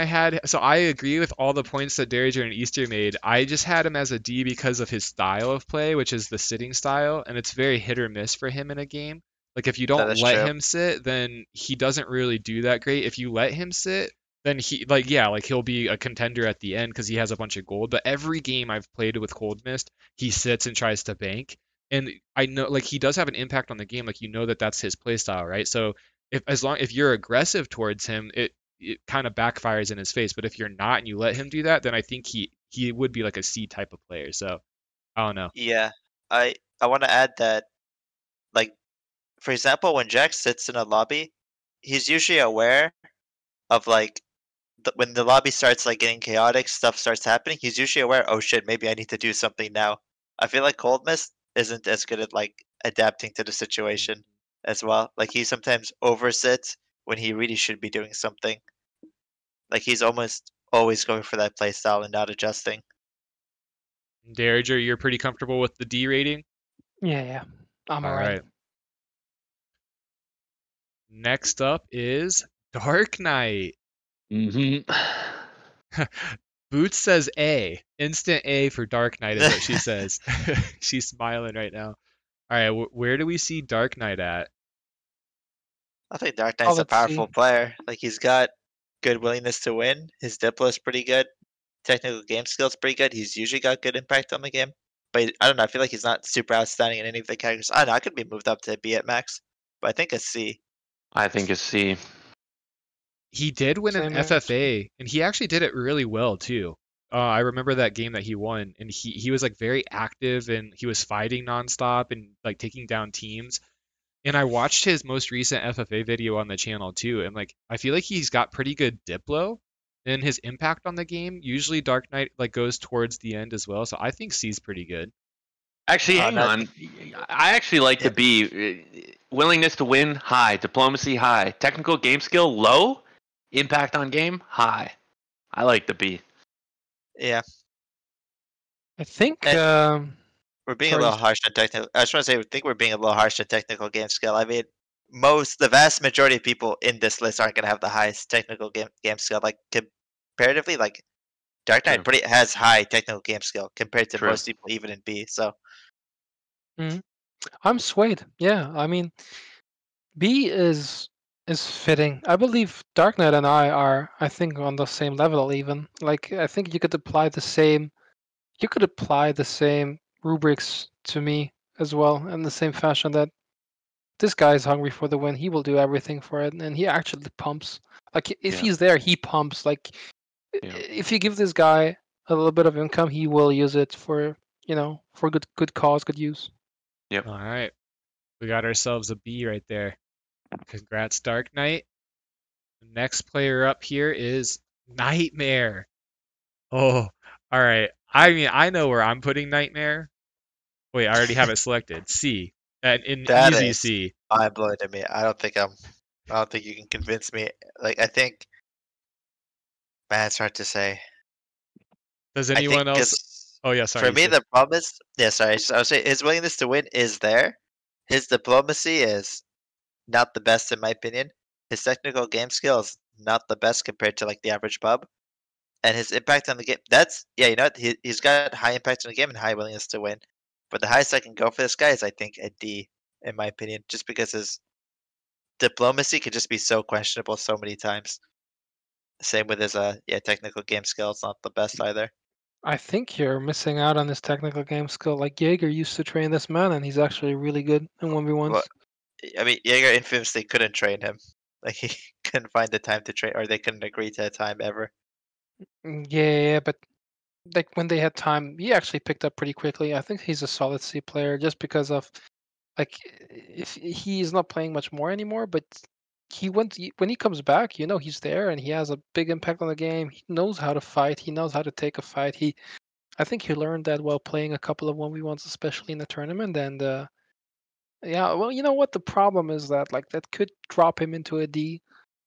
so I agree with all the points that Derringer and Easter made. I just had him as a D because of his style of play, which is the sitting style, and it's very hit or miss for him in a game. Like if you That don't is let true. him sit, then he doesn't really do that great. If you let him sit, then he'll be a contender at the end because he has a bunch of gold. But every game I've played with Cold Mist, he sits and tries to bank. And I know like he does have an impact on the game, like that's his play style, right? So if you're aggressive towards him, it kind of backfires in his face. But if you're not and you let him do that, then I think he would be like a C type of player. So I don't know. Yeah. I want to add that like for example, when Jack sits in a lobby, he's usually aware of like when the lobby starts like getting chaotic, stuff starts happening. He's usually aware. Oh shit, maybe I need to do something now. I feel like Cold Mist isn't as good at like adapting to the situation as well. Like he sometimes oversits when he really should be doing something. Like he's almost always going for that play style and not adjusting. Darager, you're pretty comfortable with the D rating? Yeah. I'm All alright. right. Next up is Dark Knight. Mm-hmm. Boots says A. Instant A for Dark Knight is what she says. She's smiling right now. All right, where do we see Dark Knight at? I think Dark Knight's a Solid powerful C. player. Like he's got good willingness to win. His Diplo is pretty good. Technical game skills pretty good. He's usually got good impact on the game. But I don't know. I feel like he's not super outstanding in any of the categories. I don't know. I could be moved up to B at max, but I think a C. I think a C. He did win an Same here. FFA, and he actually did it really well too. I remember that game that he won, and he was like very active, and he was fighting nonstop and like taking down teams. And I watched his most recent FFA video on the channel too, and like I feel like he's got pretty good Diplo, and his impact on the game. Usually Dark Knight like goes towards the end as well, so I think C's pretty good. Actually, hang No, on. I actually like yeah, the B. Willingness to win, high. Diplomacy, high. Technical game skill, low. Impact on game, high. I like the B. yeah. I think And we're being a sorry. little harsh on technical. I just want to say, I think we're being a little harsh on technical game skill. I mean, the vast majority of people in this list aren't going to have the highest technical game skill. Like comparatively, like Dark True. Knight pretty has high technical game skill compared to True. most people, even in B. So I'm swayed. Yeah, I mean B is fitting. I believe Dark Knight and I think on the same level even. Like I think you could apply the same rubrics to me as well in the same fashion that this guy is hungry for the win. He will do everything for it, and he actually pumps. Like if Yeah. he's there, he pumps. Like Yeah. if you give this guy a little bit of income, he will use it for for good cause, good use. Yep. All right, we got ourselves a B right there. Congrats, Dark Knight. The next player up here is Nightmare. Oh, all right. I mean, I know where I'm putting Nightmare. Wait, I already have it selected. C. An that easy is C. mind blowing to me. I don't think you can convince me. Like I think, man, it's hard to say. Does I think anyone else? because Oh yeah, for sorry. me the problem is, yeah, sorry, I would say his willingness to win is there. His diplomacy is not the best in my opinion. His technical game skill is not the best compared to like the average pub. And his impact on the game, that's yeah, you know what? He's got high impact on the game and high willingness to win. But the highest I can go for this guy is I think a D, in my opinion, just because his diplomacy could just be so questionable so many times. Same with his technical game skill, it's not the best either. I think you're missing out on his technical game skill. Like Jaeger used to train this man, and he's actually really good in Well, 1v1s. I mean, Jaeger infamously couldn't train him. Like he couldn't find the time to train, or they couldn't agree to a time ever. Yeah, but like when they had time, he actually picked up pretty quickly. I think he's a solid C player just because of like if he's not playing much more anymore, but when he comes back, he's there and he has a big impact on the game. He knows how to fight. He knows how to take a fight. I think he learned that while playing a couple of 1v1s, especially in the tournament. And yeah, well, you know what the problem is that could drop him into a D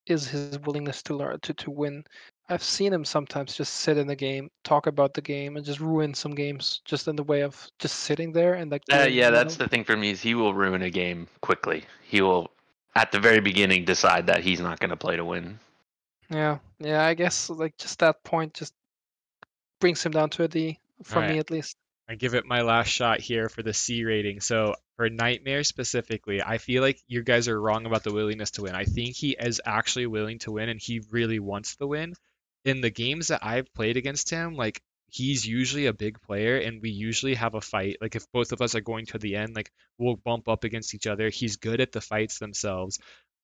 is his willingness to learn to win. I've seen him sometimes just sit in the game, talk about the game, and just ruin some games just in the way of just sitting there and like Yeah, doing that's the thing for me is he will ruin a game quickly. He will, at the very beginning, decide that he's not going to play to win. Yeah, I guess like just that point just brings him down to a D All from right. me at least. I give it my last shot here for the C rating. So for Nightmare specifically, I feel like you guys are wrong about the willingness to win. I think he is actually willing to win and he really wants to win. In the games that I've played against him, like he's usually a big player and we usually have a fight. Like if both of us are going to the end, like we'll bump up against each other. He's good at the fights themselves.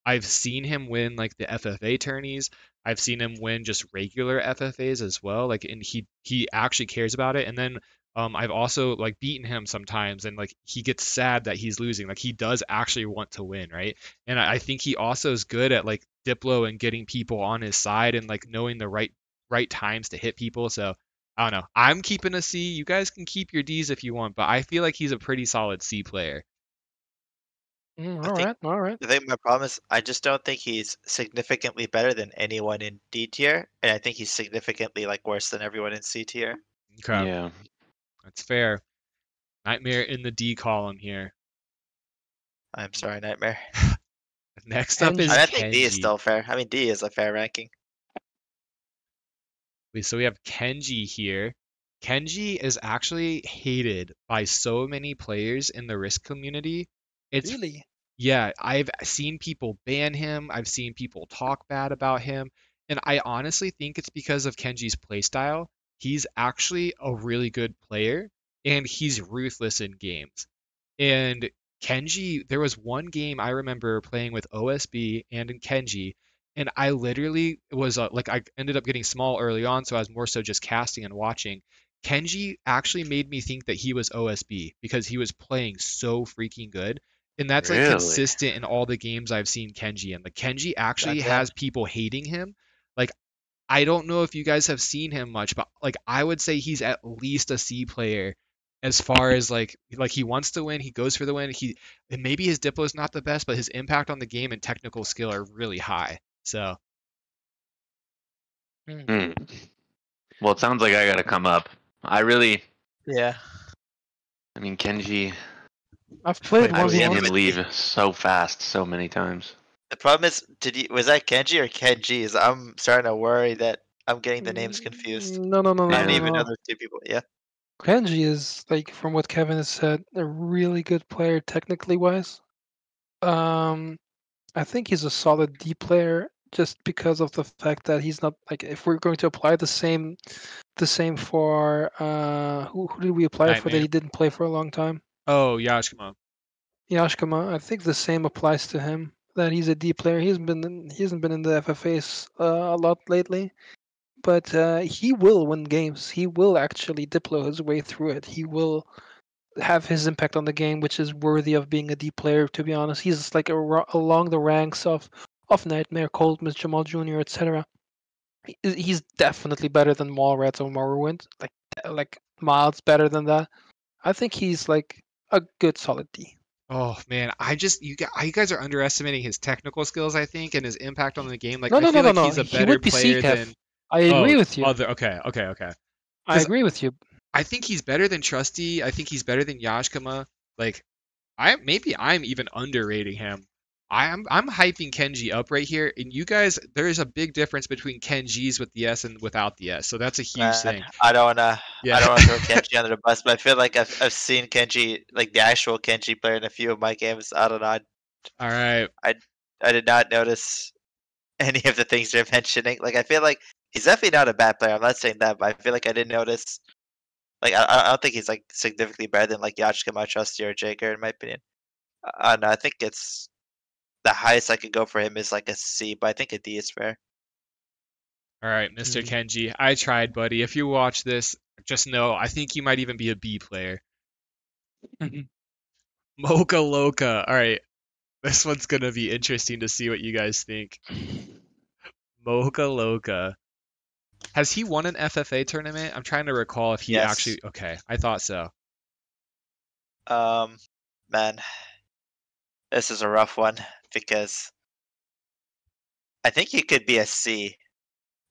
I've seen him win like the FFA tourneys. I've seen him win just regular FFAs as well. Like and he actually cares about it. And then I've also like beaten him sometimes, and like he gets sad that he's losing. Like he does actually want to win, right? And I think he also is good at like Diplo and getting people on his side and like knowing the right times to hit people. So I don't know. I'm keeping a C. You guys can keep your D's if you want, but I feel like he's a pretty solid C player. I All think right, all right. I think my problem is I just don't think he's significantly better than anyone in D tier, and I think he's significantly like worse than everyone in C tier. Okay, Yeah. that's fair. Nightmare in the D column here. I'm sorry, Nightmare. Next up is I Kenji. mean, I think D is Kenji. still fair. I mean, D is a fair ranking. So we have Kenji here. Kenji is actually hated by so many players in the Risk community. It's Really? Yeah, I've seen people ban him. I've seen people talk bad about him. And I honestly think it's because of Kenji's playstyle. He's actually a really good player and he's ruthless in games. And Kenji, there was one game I remember playing with OSB and in Kenji, and I literally was like, I ended up getting small early on, so I was more so just casting and watching. Kenji actually made me think that he was OSB because he was playing so freaking good. And that's like Really? consistent in all the games I've seen Kenji in. Like Kenji actually Goddamn. has people hating him. Like I don't know if you guys have seen him much, but like I would say he's at least a C player as far as like he wants to win, he goes for the win. And maybe his Diplo is not the best, but his impact on the game and technical skill are really high. So Hmm. Well, it sounds like I got to come up. Yeah. I mean, Kenji, I've played I I've seen mean, 1v1. him but leave so fast so many times. the problem is, was that Kenji or Kenji's? I'm starting to worry that I'm getting the names confused. No, no, no, I no, don't Yeah. no, even know no. those two people. Yeah. Kenji is like, from what Kevin has said, a really good player technically wise. Um, I think he's a solid D player just because of the fact that he's not like, if we're going to apply the same for who did we apply it for that Nightmare. he didn't play for a long time? Oh, Yash, come on. Yashkama. I think the same applies to him. That he's a D player. He hasn't been in the FFAs a lot lately, but he will win games. He will actually Diplo his way through it. He will have his impact on the game, which is worthy of being a D player. To be honest, he's like along the ranks of Nightmare, Coldmas, Jamal Jr., etc. He's definitely better than Mallrats or Morrowind. Like miles better than that. I think he's like a good solid D. Oh man, you guys are underestimating his technical skills, I think, and his impact on the game. Like No, I no, no, feel no, like no. he's a He better would be C, player than Kev. I agree with you. okay. I Because agree with you. I think he's better than Trusty. I think he's better than Yashkama. Like I'm even underrating him. I'm hyping Kenji up right here, and you guys, there is a big difference between Kenji's with the S and without the S, so that's a huge Man, thing. I Yeah. don't wanna throw Kenji under the bus, but I feel like I've seen Kenji, like the actual Kenji player in a few of my games. I don't know. All right. I I did not notice any of the things you're mentioning. Like I feel like he's definitely not a bad player. I'm not saying that, but I feel like I didn't notice. Like I don't think he's like significantly better than like Yachika, Trusty, or Jager in my opinion. I don't know. I think it's the highest I could go for him is like a C, but I think a D is fair. All right, Mr. Mhm. Kenji. I tried, buddy. If you watch this, just know I think you might even be a B player. Mhm. Mocha Loca. All right. This one's gonna be interesting to see what you guys think. Mocha Loca. Has he won an FFA tournament? I'm trying to recall if he Yes. actually. Okay, I thought so. Um, man, this is a rough one because I think he could be a C,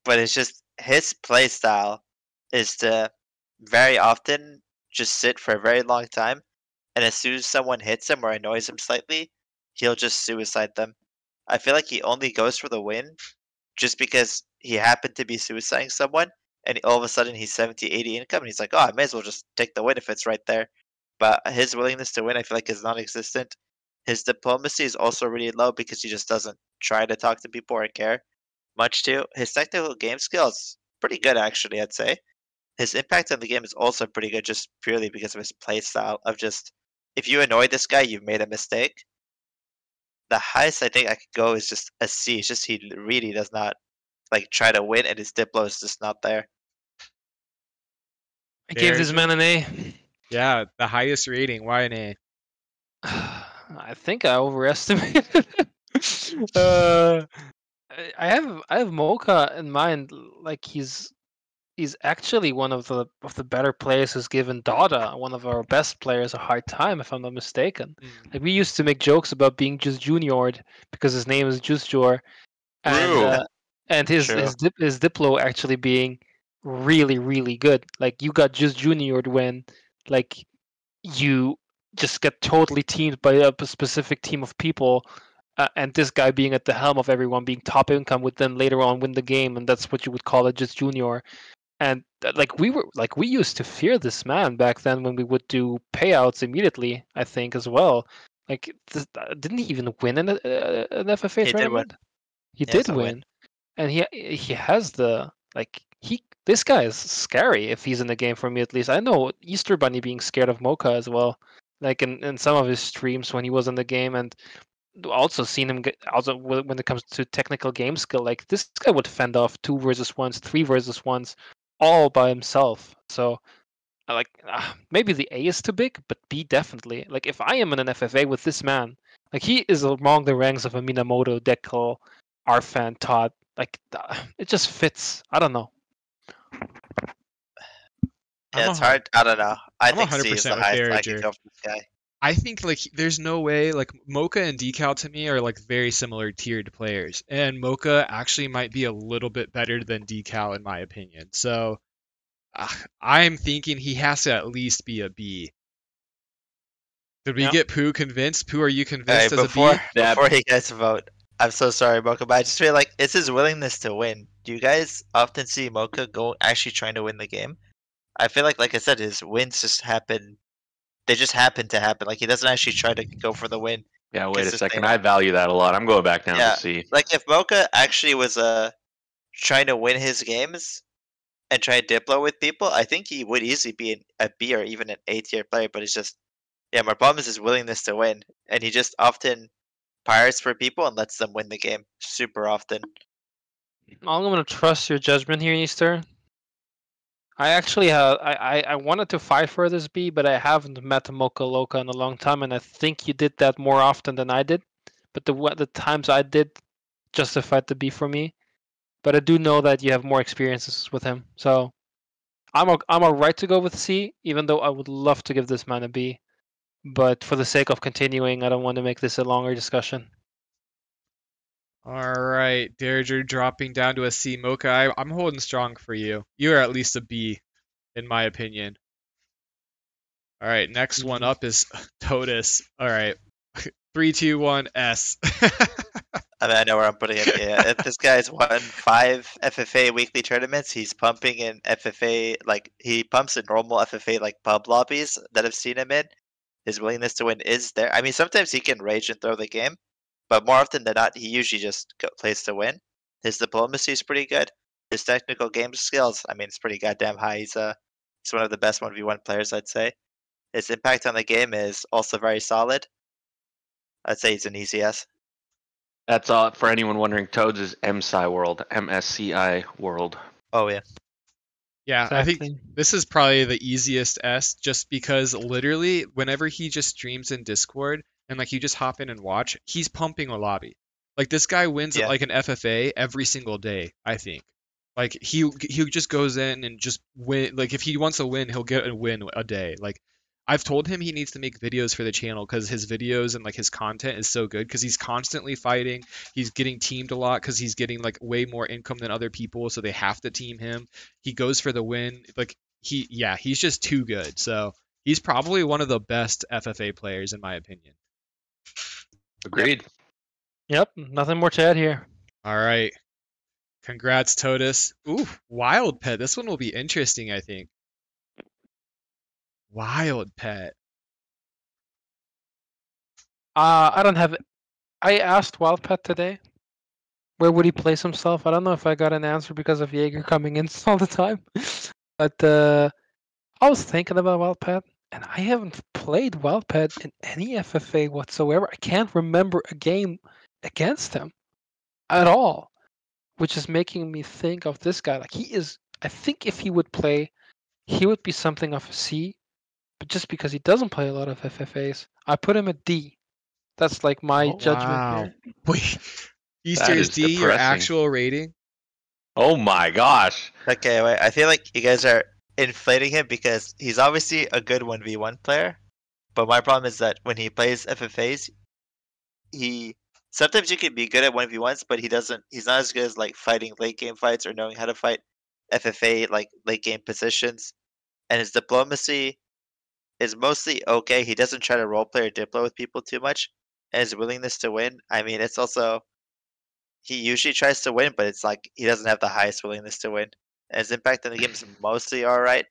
but it's just his play style is to very often just sit for a very long time, and as soon as someone hits him or annoys him slightly, he'll just suicide them. I feel like he only goes for the win just because he happened to be suiciding someone, and all of a sudden he's 70, 80 income, and he's like, "Oh, I may as well just take the win if it's right there." But his willingness to win, I feel like, is non-existent. His diplomacy is also really low because he just doesn't try to talk to people or care much too. His technical game skills pretty good actually, I'd say. His impact on the game is also pretty good just purely because of his play style of just if you annoy this guy, you've made a mistake. The highest I think I could go is just a C. It's just he really does not like try to win, and his Diplo is just not there. I gave this man an A. Yeah, the highest rating. Why an A? I think I overestimated. uh, I have Mocha in mind. Like he's actually one of the better players who's given Dada, one of our best players, a hard time, if I'm not mistaken. Mm. Like we used to make jokes about being just juniored because his name is Juice Jor, and True. his Diplo actually being really really good. Like you got just juniored when like you just get totally teamed by a specific team of people. And this guy being at the helm of everyone, being top income, would then later on win the game, and that's what you would call it, just junior. And we used to fear this man back then when we would do payouts immediately. I think as well. Like, didn't he even win an FFA He did win. tournament? He He has did a win, and he has the like he. This guy is scary if he's in the game for me at least. I know Easter Bunny being scared of Mocha as well. Like in some of his streams when he was in the game, and also seen him get, also when it comes to technical game skill, like this guy would fend off 2 versus 1s, 3 versus 1s, all by himself. So maybe the A is too big, but B definitely. Like if I am in an FFA with this man, like he is among the ranks of a Minamoto, Dekel, Arfan, Todd. Like it just fits. I don't know. Yeah, I'm it's a hard. I don't know. I I'm think C is 100% the with highest I can Derringer. go for this guy. I think like there's no way like Mocha and Decal to me are like very similar tiered players, and Mocha actually might be a little bit better than Decal in my opinion. So I'm thinking he has to at least be a B. Did we Yeah. get Pooh convinced? Pooh, are you All convinced right, as a B? before you guys vote, I'm so sorry, Mocha, but I just feel like it's his willingness to win. Do you guys often see Mocha go actually trying to win the game? I feel like I said, his wins just happen. They just happen to happen. Like he doesn't actually try to go for the win Yeah, wait a second. consistently. I value that a lot. I'm going back down Yeah, to C. like if Mocha actually was trying to win his games and try Diplo with people, I think he would easily be a B or even an A tier player. But it's just, yeah, my problem is his willingness to win, and he just often pirates for people and lets them win the game super often. I'm gonna trust your judgment here, Easter. I actually I wanted to fight for this B, but I haven't met Mocha Loca in a long time, and I think you did that more often than I did. But the times I did justified the B for me. But I do know that you have more experiences with him, so I'm alright to go with C, even though I would love to give this man a B. But for the sake of continuing, I don't want to make this a longer discussion. All right, Derringer dropping down to a C. Mocha, I'm holding strong for you. You are at least a B, in my opinion. All right, next one up is Totus. All right, 3, 2, 1, S. I mean, I know where I'm putting it. Yeah, if this guy's won 5 FFA weekly tournaments, he's pumping in FFA, like he pumps in normal FFA like pub lobbies that I've seen him in. His willingness to win is there. I mean, sometimes he can rage and throw the game, but more often than not, he usually just plays to win. His diplomacy is pretty good. His technical game skills, I mean, it's pretty goddamn high. He's one of the best 1v1 players, I'd say. His impact on the game is also very solid. I'd say he's an easy S. That's all for anyone wondering. Toads is MSCI World, MSCI World. Oh yeah. Yeah, I think Exactly. this is probably the easiest S just because literally whenever he just streams in Discord and like you just hop in and watch, he's pumping a lobby. Like this guy wins Yeah. like an FFA every single day, I think. Like he just goes in and just win. Like if he wants to win, he'll get a win a day. Like I've told him he needs to make videos for the channel because his videos and like his content is so good because he's constantly fighting. He's getting teamed a lot because he's getting like way more income than other people, so they have to team him. He goes for the win. Like he's just too good. So he's probably one of the best FFA players in my opinion. Agreed. Yep. Nothing more to add here. All right. Congrats, Totus. Ooh, Wild Pet. This one will be interesting, I think. Wild Pet. I don't have. I asked Wildpet today, where would he place himself? I don't know if I got an answer because of Jaeger coming in all the time. But I was thinking about Wildpet, and I haven't played Wildpet in any FFA whatsoever. I can't remember a game against him at all, which is making me think of this guy. Like he is. I think if he would play, he would be something of a C, but just because he doesn't play a lot of FFAs, I put him at D. That's like my Oh, judgment Wow. here. Wait, Easter that is is D, your depressing. actual rating? Oh my gosh. Okay, wait. I feel like you guys are inflating him because he's obviously a good 1v1 player. But my problem is that when he plays FFAs, he sometimes you can be good at 1v1s, but he's not as good as like fighting late game fights or knowing how to fight FFA like late game positions. And his diplomacy is mostly okay. He doesn't try to roleplay or diplo with people too much. And his willingness to win, I mean, it's also he usually tries to win, but it's like he doesn't have the highest willingness to win. And his impact in the game is mostly alright.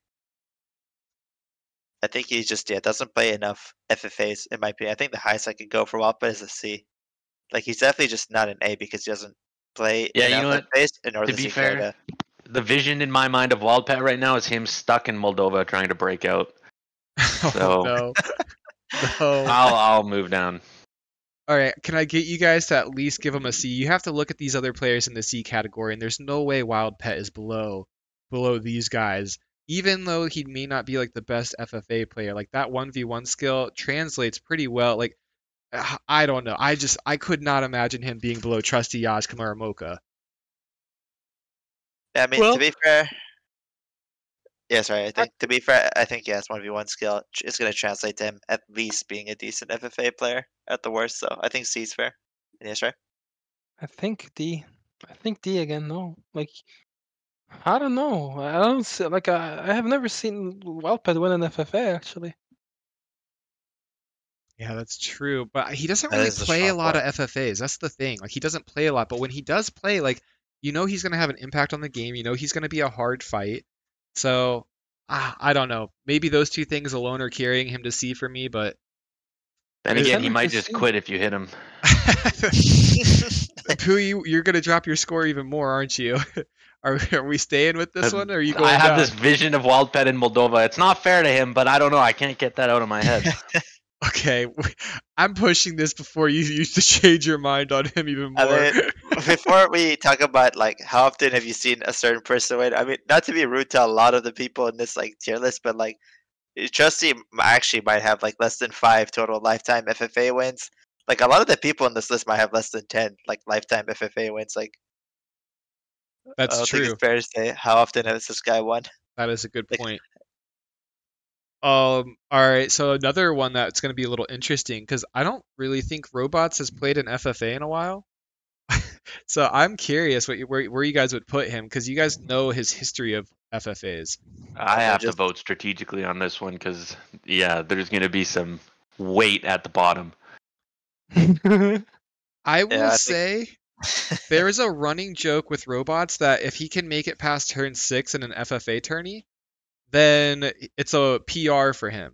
I think he just doesn't play enough FFAs in my opinion. I think the highest I could go for Wildcat is a C. Like he's definitely just not an A because he doesn't play Yeah, you enough know what? FFAs, and nor To does be he care fair, to. the vision in my mind of Wildpat right now is him stuck in Moldova trying to break out. Oh So no. No. I'll move down. All right, can I get you guys to at least give him a C? You have to look at these other players in the C category, and there's no way Wild Pet is below these guys. Even though he may not be like the best FFA player, like that 1v1 skill translates pretty well. Like I don't know. I could not imagine him being below Trusty Yaz Kamara Mocha. I mean, to Well, be fair, yeah, sorry. I think to be fair, I think yes, 1v1 skill is going to translate to him at least being a decent FFA player at the worst. So I think C's fair. And yes, right. I think D. I think D again. No, like I don't know. I don't see, like I have never seen Wildpad win an FFA actually. Yeah, that's true. But he doesn't That really is a play a strong lot of point. FFAs. That's the thing. Like he doesn't play a lot, but when he does play, like you know he's gonna have an impact on the game. You know he's gonna be a hard fight. So I don't know. Maybe those two things alone are carrying him to C for me, but Then I again, sent he him to might just C. quit if you hit him. Pooh, you're gonna drop your score even more, aren't you? Are we staying with this one, or are you I going have down? this vision of Wildpet in Moldova. It's not fair to him, but I don't know. I can't get that out of my head. Okay, I'm pushing this before you used to change your mind on him even I more. mean, before we talk about like how often have you seen a certain person win? I mean, not to be rude to a lot of the people in this like tier list, but like Trusty actually might have like less than 5 total lifetime FFA wins. Like a lot of the people in this list might have less than 10 like lifetime FFA wins. Like I That's don't think it's true. fair to say how often has this guy won. That is a good Like point. All right, so another one that's going to be a little interesting because I don't really think Robots has played an FFA in a while. So I'm curious where you guys would put him because you guys know his history of FFAs. I mean, have to just vote strategically on this one because, yeah, there's going to be some weight at the bottom. I will yeah, I think say there is a running joke with Robots that if he can make it past turn 6 in an FFA tourney, then it's a PR for him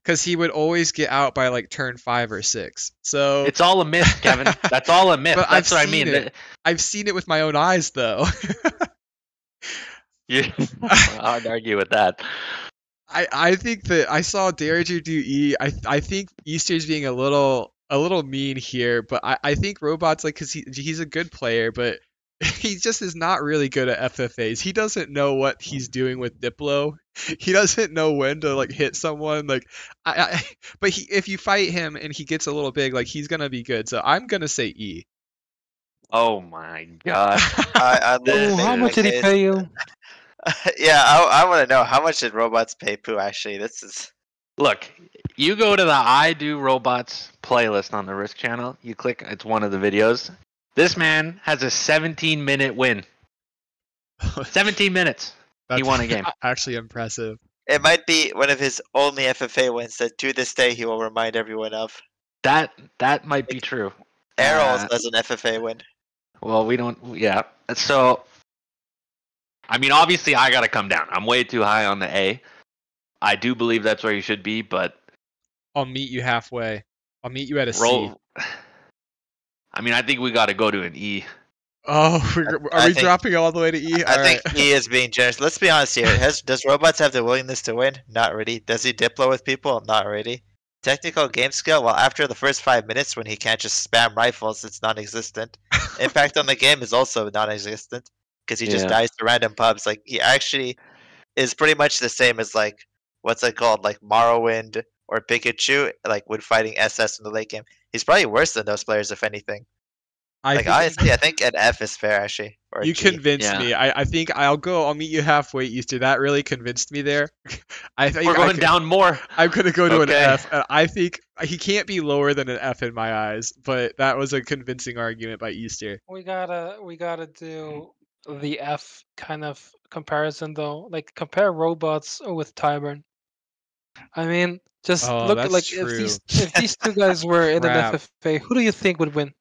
because he would always get out by like turn 5 or 6. So, It's all a myth, Kevin. That's all a myth. but I've That's what I seen mean. it. I've seen it with my own eyes though. You hard to argue with that. I think that I saw Derringer do E. I think Easter's being a little mean here, but I think Robot's like because he's a good player, but he just is not really good at FFAs. He doesn't know what he's doing with Diplo. He doesn't know when to like hit someone. Like but if you fight him and he gets a little big, like he's gonna be good. So I'm gonna say E. Oh my god. I This Oh, how make much my did he case. pay you? Yeah, I want to know how much did robots pay Pooh actually? This is Look, you go to the I Do Robots playlist on the Risk channel. You click, it's one of the videos. This man has a 17-minute win. 17 minutes. He That's won a game. actually impressive. it might be one of his only FFA wins that to this day he will remind everyone of. That might be true. Errol's as an FFA win. Well, we don't. Yeah. So, I mean, obviously, I got to come down. I'm way too high on the A. I do believe that's where you should be, but I'll meet you halfway. I'll meet you at a C. roll. I mean, I think we got to go to an E. Oh, are I we think- dropping all the way to E? I All think right. he is being generous. Let's be honest here. Does robots have the willingness to win? Not really. Does he diplo with people? Not really. Technical game skill? Well, after the first 5 minutes when he can't just spam rifles, it's non-existent. Impact on the game is also non-existent because he just Yeah. dies to random pubs. Like he actually is pretty much the same as like what's it called, like Morrowind or Pikachu, like when fighting SS in the late game. He's probably worse than those players, if anything. I Like think honestly, I think an F is fair actually, or a you G. convinced Yeah. me. I think I'll meet you halfway, Easter. That really convinced me there. I think We're going down more. I'm gonna go to an Okay. F. I think he can't be lower than an F in my eyes, but that was a convincing argument by Easter. We gotta do the F kind of comparison though. Like compare robots with Tyburn. I mean, just Oh, look at that's like true. if these two guys were in an Crap. FFA, who do you think would win?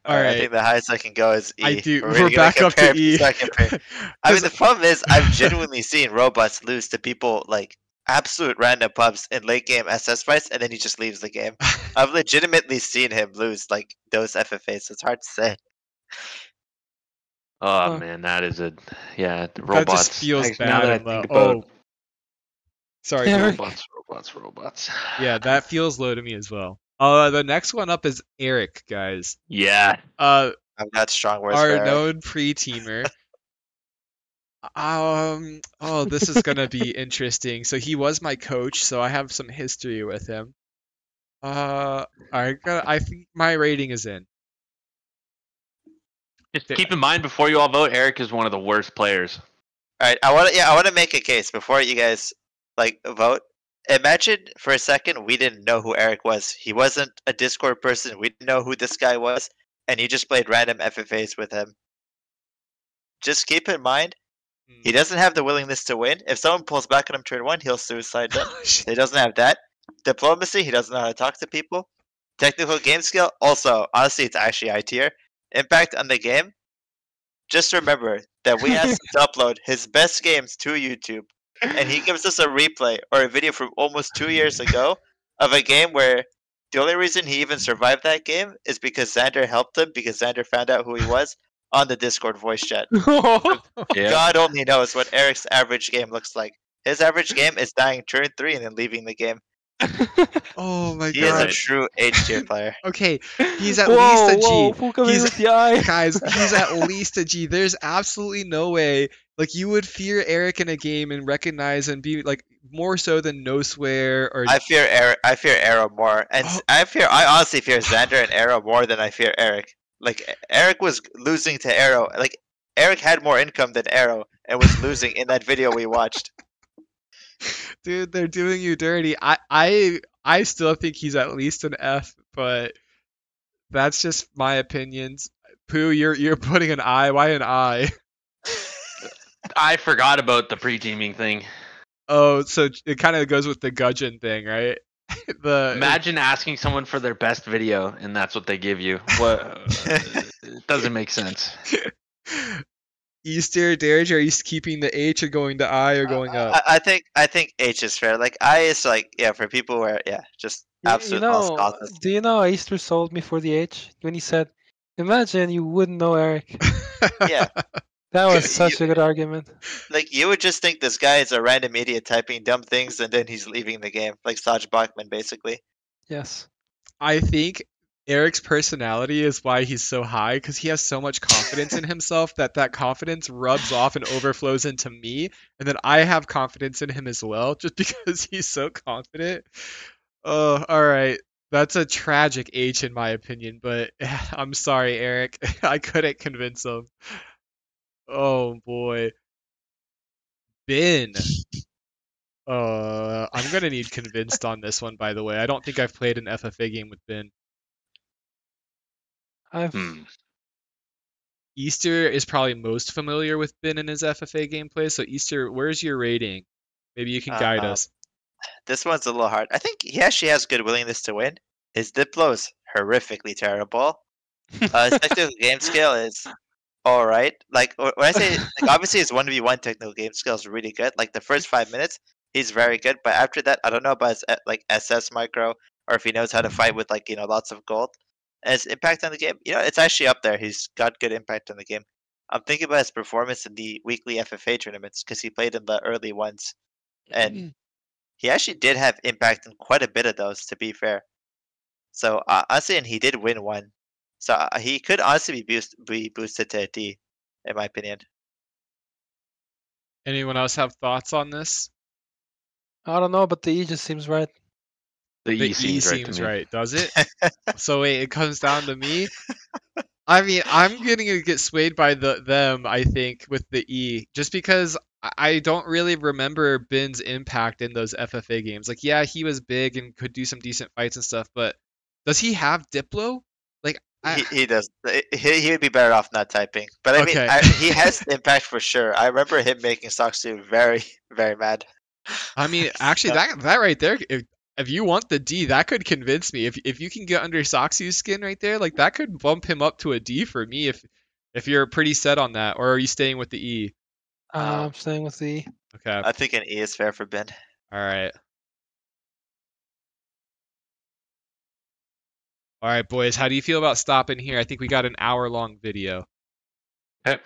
All Alright, I right, think the highest I can go is I E. do. We're We're really gonna back up to compare E. so I compare. I mean, 'Cause the problem is I've genuinely seen robots lose to people like absolute random pubs in late game SS fights, and then he just leaves the game. I've legitimately seen him lose like those FFAs. So it's hard to say. Oh Huh. man, that is the that just robots. feels Actually, now bad that I and low. think about Oh, sorry, Yeah, Cody. Eric. robots. Yeah, that feels low to me as well. The next one up is Eric, guys. Yeah. I've got strong words for Our Eric. known pre-teamer. Oh, this is gonna be interesting. So he was my coach, so I have some history with him. I think my rating is in. Just keep in mind before you all vote, Eric is one of the worst players. Alright, I want to make a case before you guys like vote. Imagine for a second we didn't know who Eric was. He wasn't a Discord person. We didn't know who this guy was, and you just played random FFAs with him. Just keep in mind, he doesn't have the willingness to win. If someone pulls back on him turn one, he'll suicide them. So he doesn't have that. Diplomacy, he doesn't know how to talk to people. Technical game skill, also, honestly, it's actually I tier. Impact on the game, just remember that we asked him to upload his best games to YouTube, and he gives us a replay or a video from almost 2 years ago of a game where the only reason he even survived that game is because Xander helped him because Xander found out who he was on the Discord voice chat. Yeah. God only knows what Eric's average game looks like. His average game is dying turn 3 and then leaving the game. Oh my He is a god. Alright. true H tier player. Okay, he's at least a G. Whoa, who coming He's with the eye? guys, he's at least a G. There's absolutely no way. Like you would fear Eric in a game and recognize and be like more so than No Swear or I fear Eric. I fear Arrow more, and Oh. I honestly fear Xander and Arrow more than I fear Eric. Like Eric was losing to Arrow. Like Eric had more income than Arrow and was losing in that video we watched. dude, they're doing you dirty. I still think he's at least an F, but that's just my opinions. Pooh, you're putting an I. Why an I? I forgot about the pre-teaming thing. Oh, so it kind of goes with the gudgeon thing, right? the Imagine asking someone for their best video and that's what they give you. What? It doesn't make sense. Easter, Derge, are you keeping the H or going to I or going up? I think H is fair. Like I is like for people where just absolute lost causes. Do you know Easter sold me for the H when he said, "Imagine you wouldn't know Eric." Yeah, That was You- such a good argument. like you would just think this guy is a random idiot typing dumb things and then he's leaving the game, like Saj Bachman basically. Yes. I think Eric's personality is why he's so high because he has so much confidence in himself that that confidence rubs off and overflows into me, and then I have confidence in him as well just because he's so confident. Oh, all right. That's a tragic H in my opinion, but I'm sorry, Eric. I couldn't convince him. Oh boy. Ben. I'm gonna need convinced on this one, by the way. I don't think I've played an FFA game with Ben. I've Hmm. Easter is probably most familiar with Ben and his FFA gameplay. So Easter, where's your rating? Maybe you can guide Uh, us. This one's a little hard. I think he actually has good willingness to win. His Diplo is horrifically terrible. His technical game skill is all right. Like when I say, like obviously his 1v1 technical game skill is really good. Like the first 5 minutes, he's very good. But after that, I don't know about his like SS micro or if he knows how to fight with like lots of gold. And his impact on the game, it's actually up there. He's got good impact on the game. I'm thinking about his performance in the weekly FFA tournaments because he played in the early ones, and he actually did have impact in quite a bit of those. To be fair, so honestly, and he did win one, so he could honestly be boosted to a D, in my opinion. Anyone else have thoughts on this? I don't know, but the E just seems right. The The E E seems right to seems me. right, does it? So wait, it comes down to me. I mean, I'm gonna get swayed by them, I think, with the E, just because I don't really remember Bin's impact in those FFA games. Like, yeah, he was big and could do some decent fights and stuff, but does he have Diplo? Like, He does. He would be better off not typing. But I mean, okay. he has impact for sure. I remember him making Soxu very, very mad. I mean, actually, So, that right there, if you want the D, that could convince me. If you can get under Soxy's skin right there, like that could bump him up to a D for me if you're pretty set on that, or are you staying with the E? um, I'm staying with the E. Okay, I think an E is fair for Ben. all right, all right, boys. How do you feel about stopping here? I think we got an hour long video. Okay.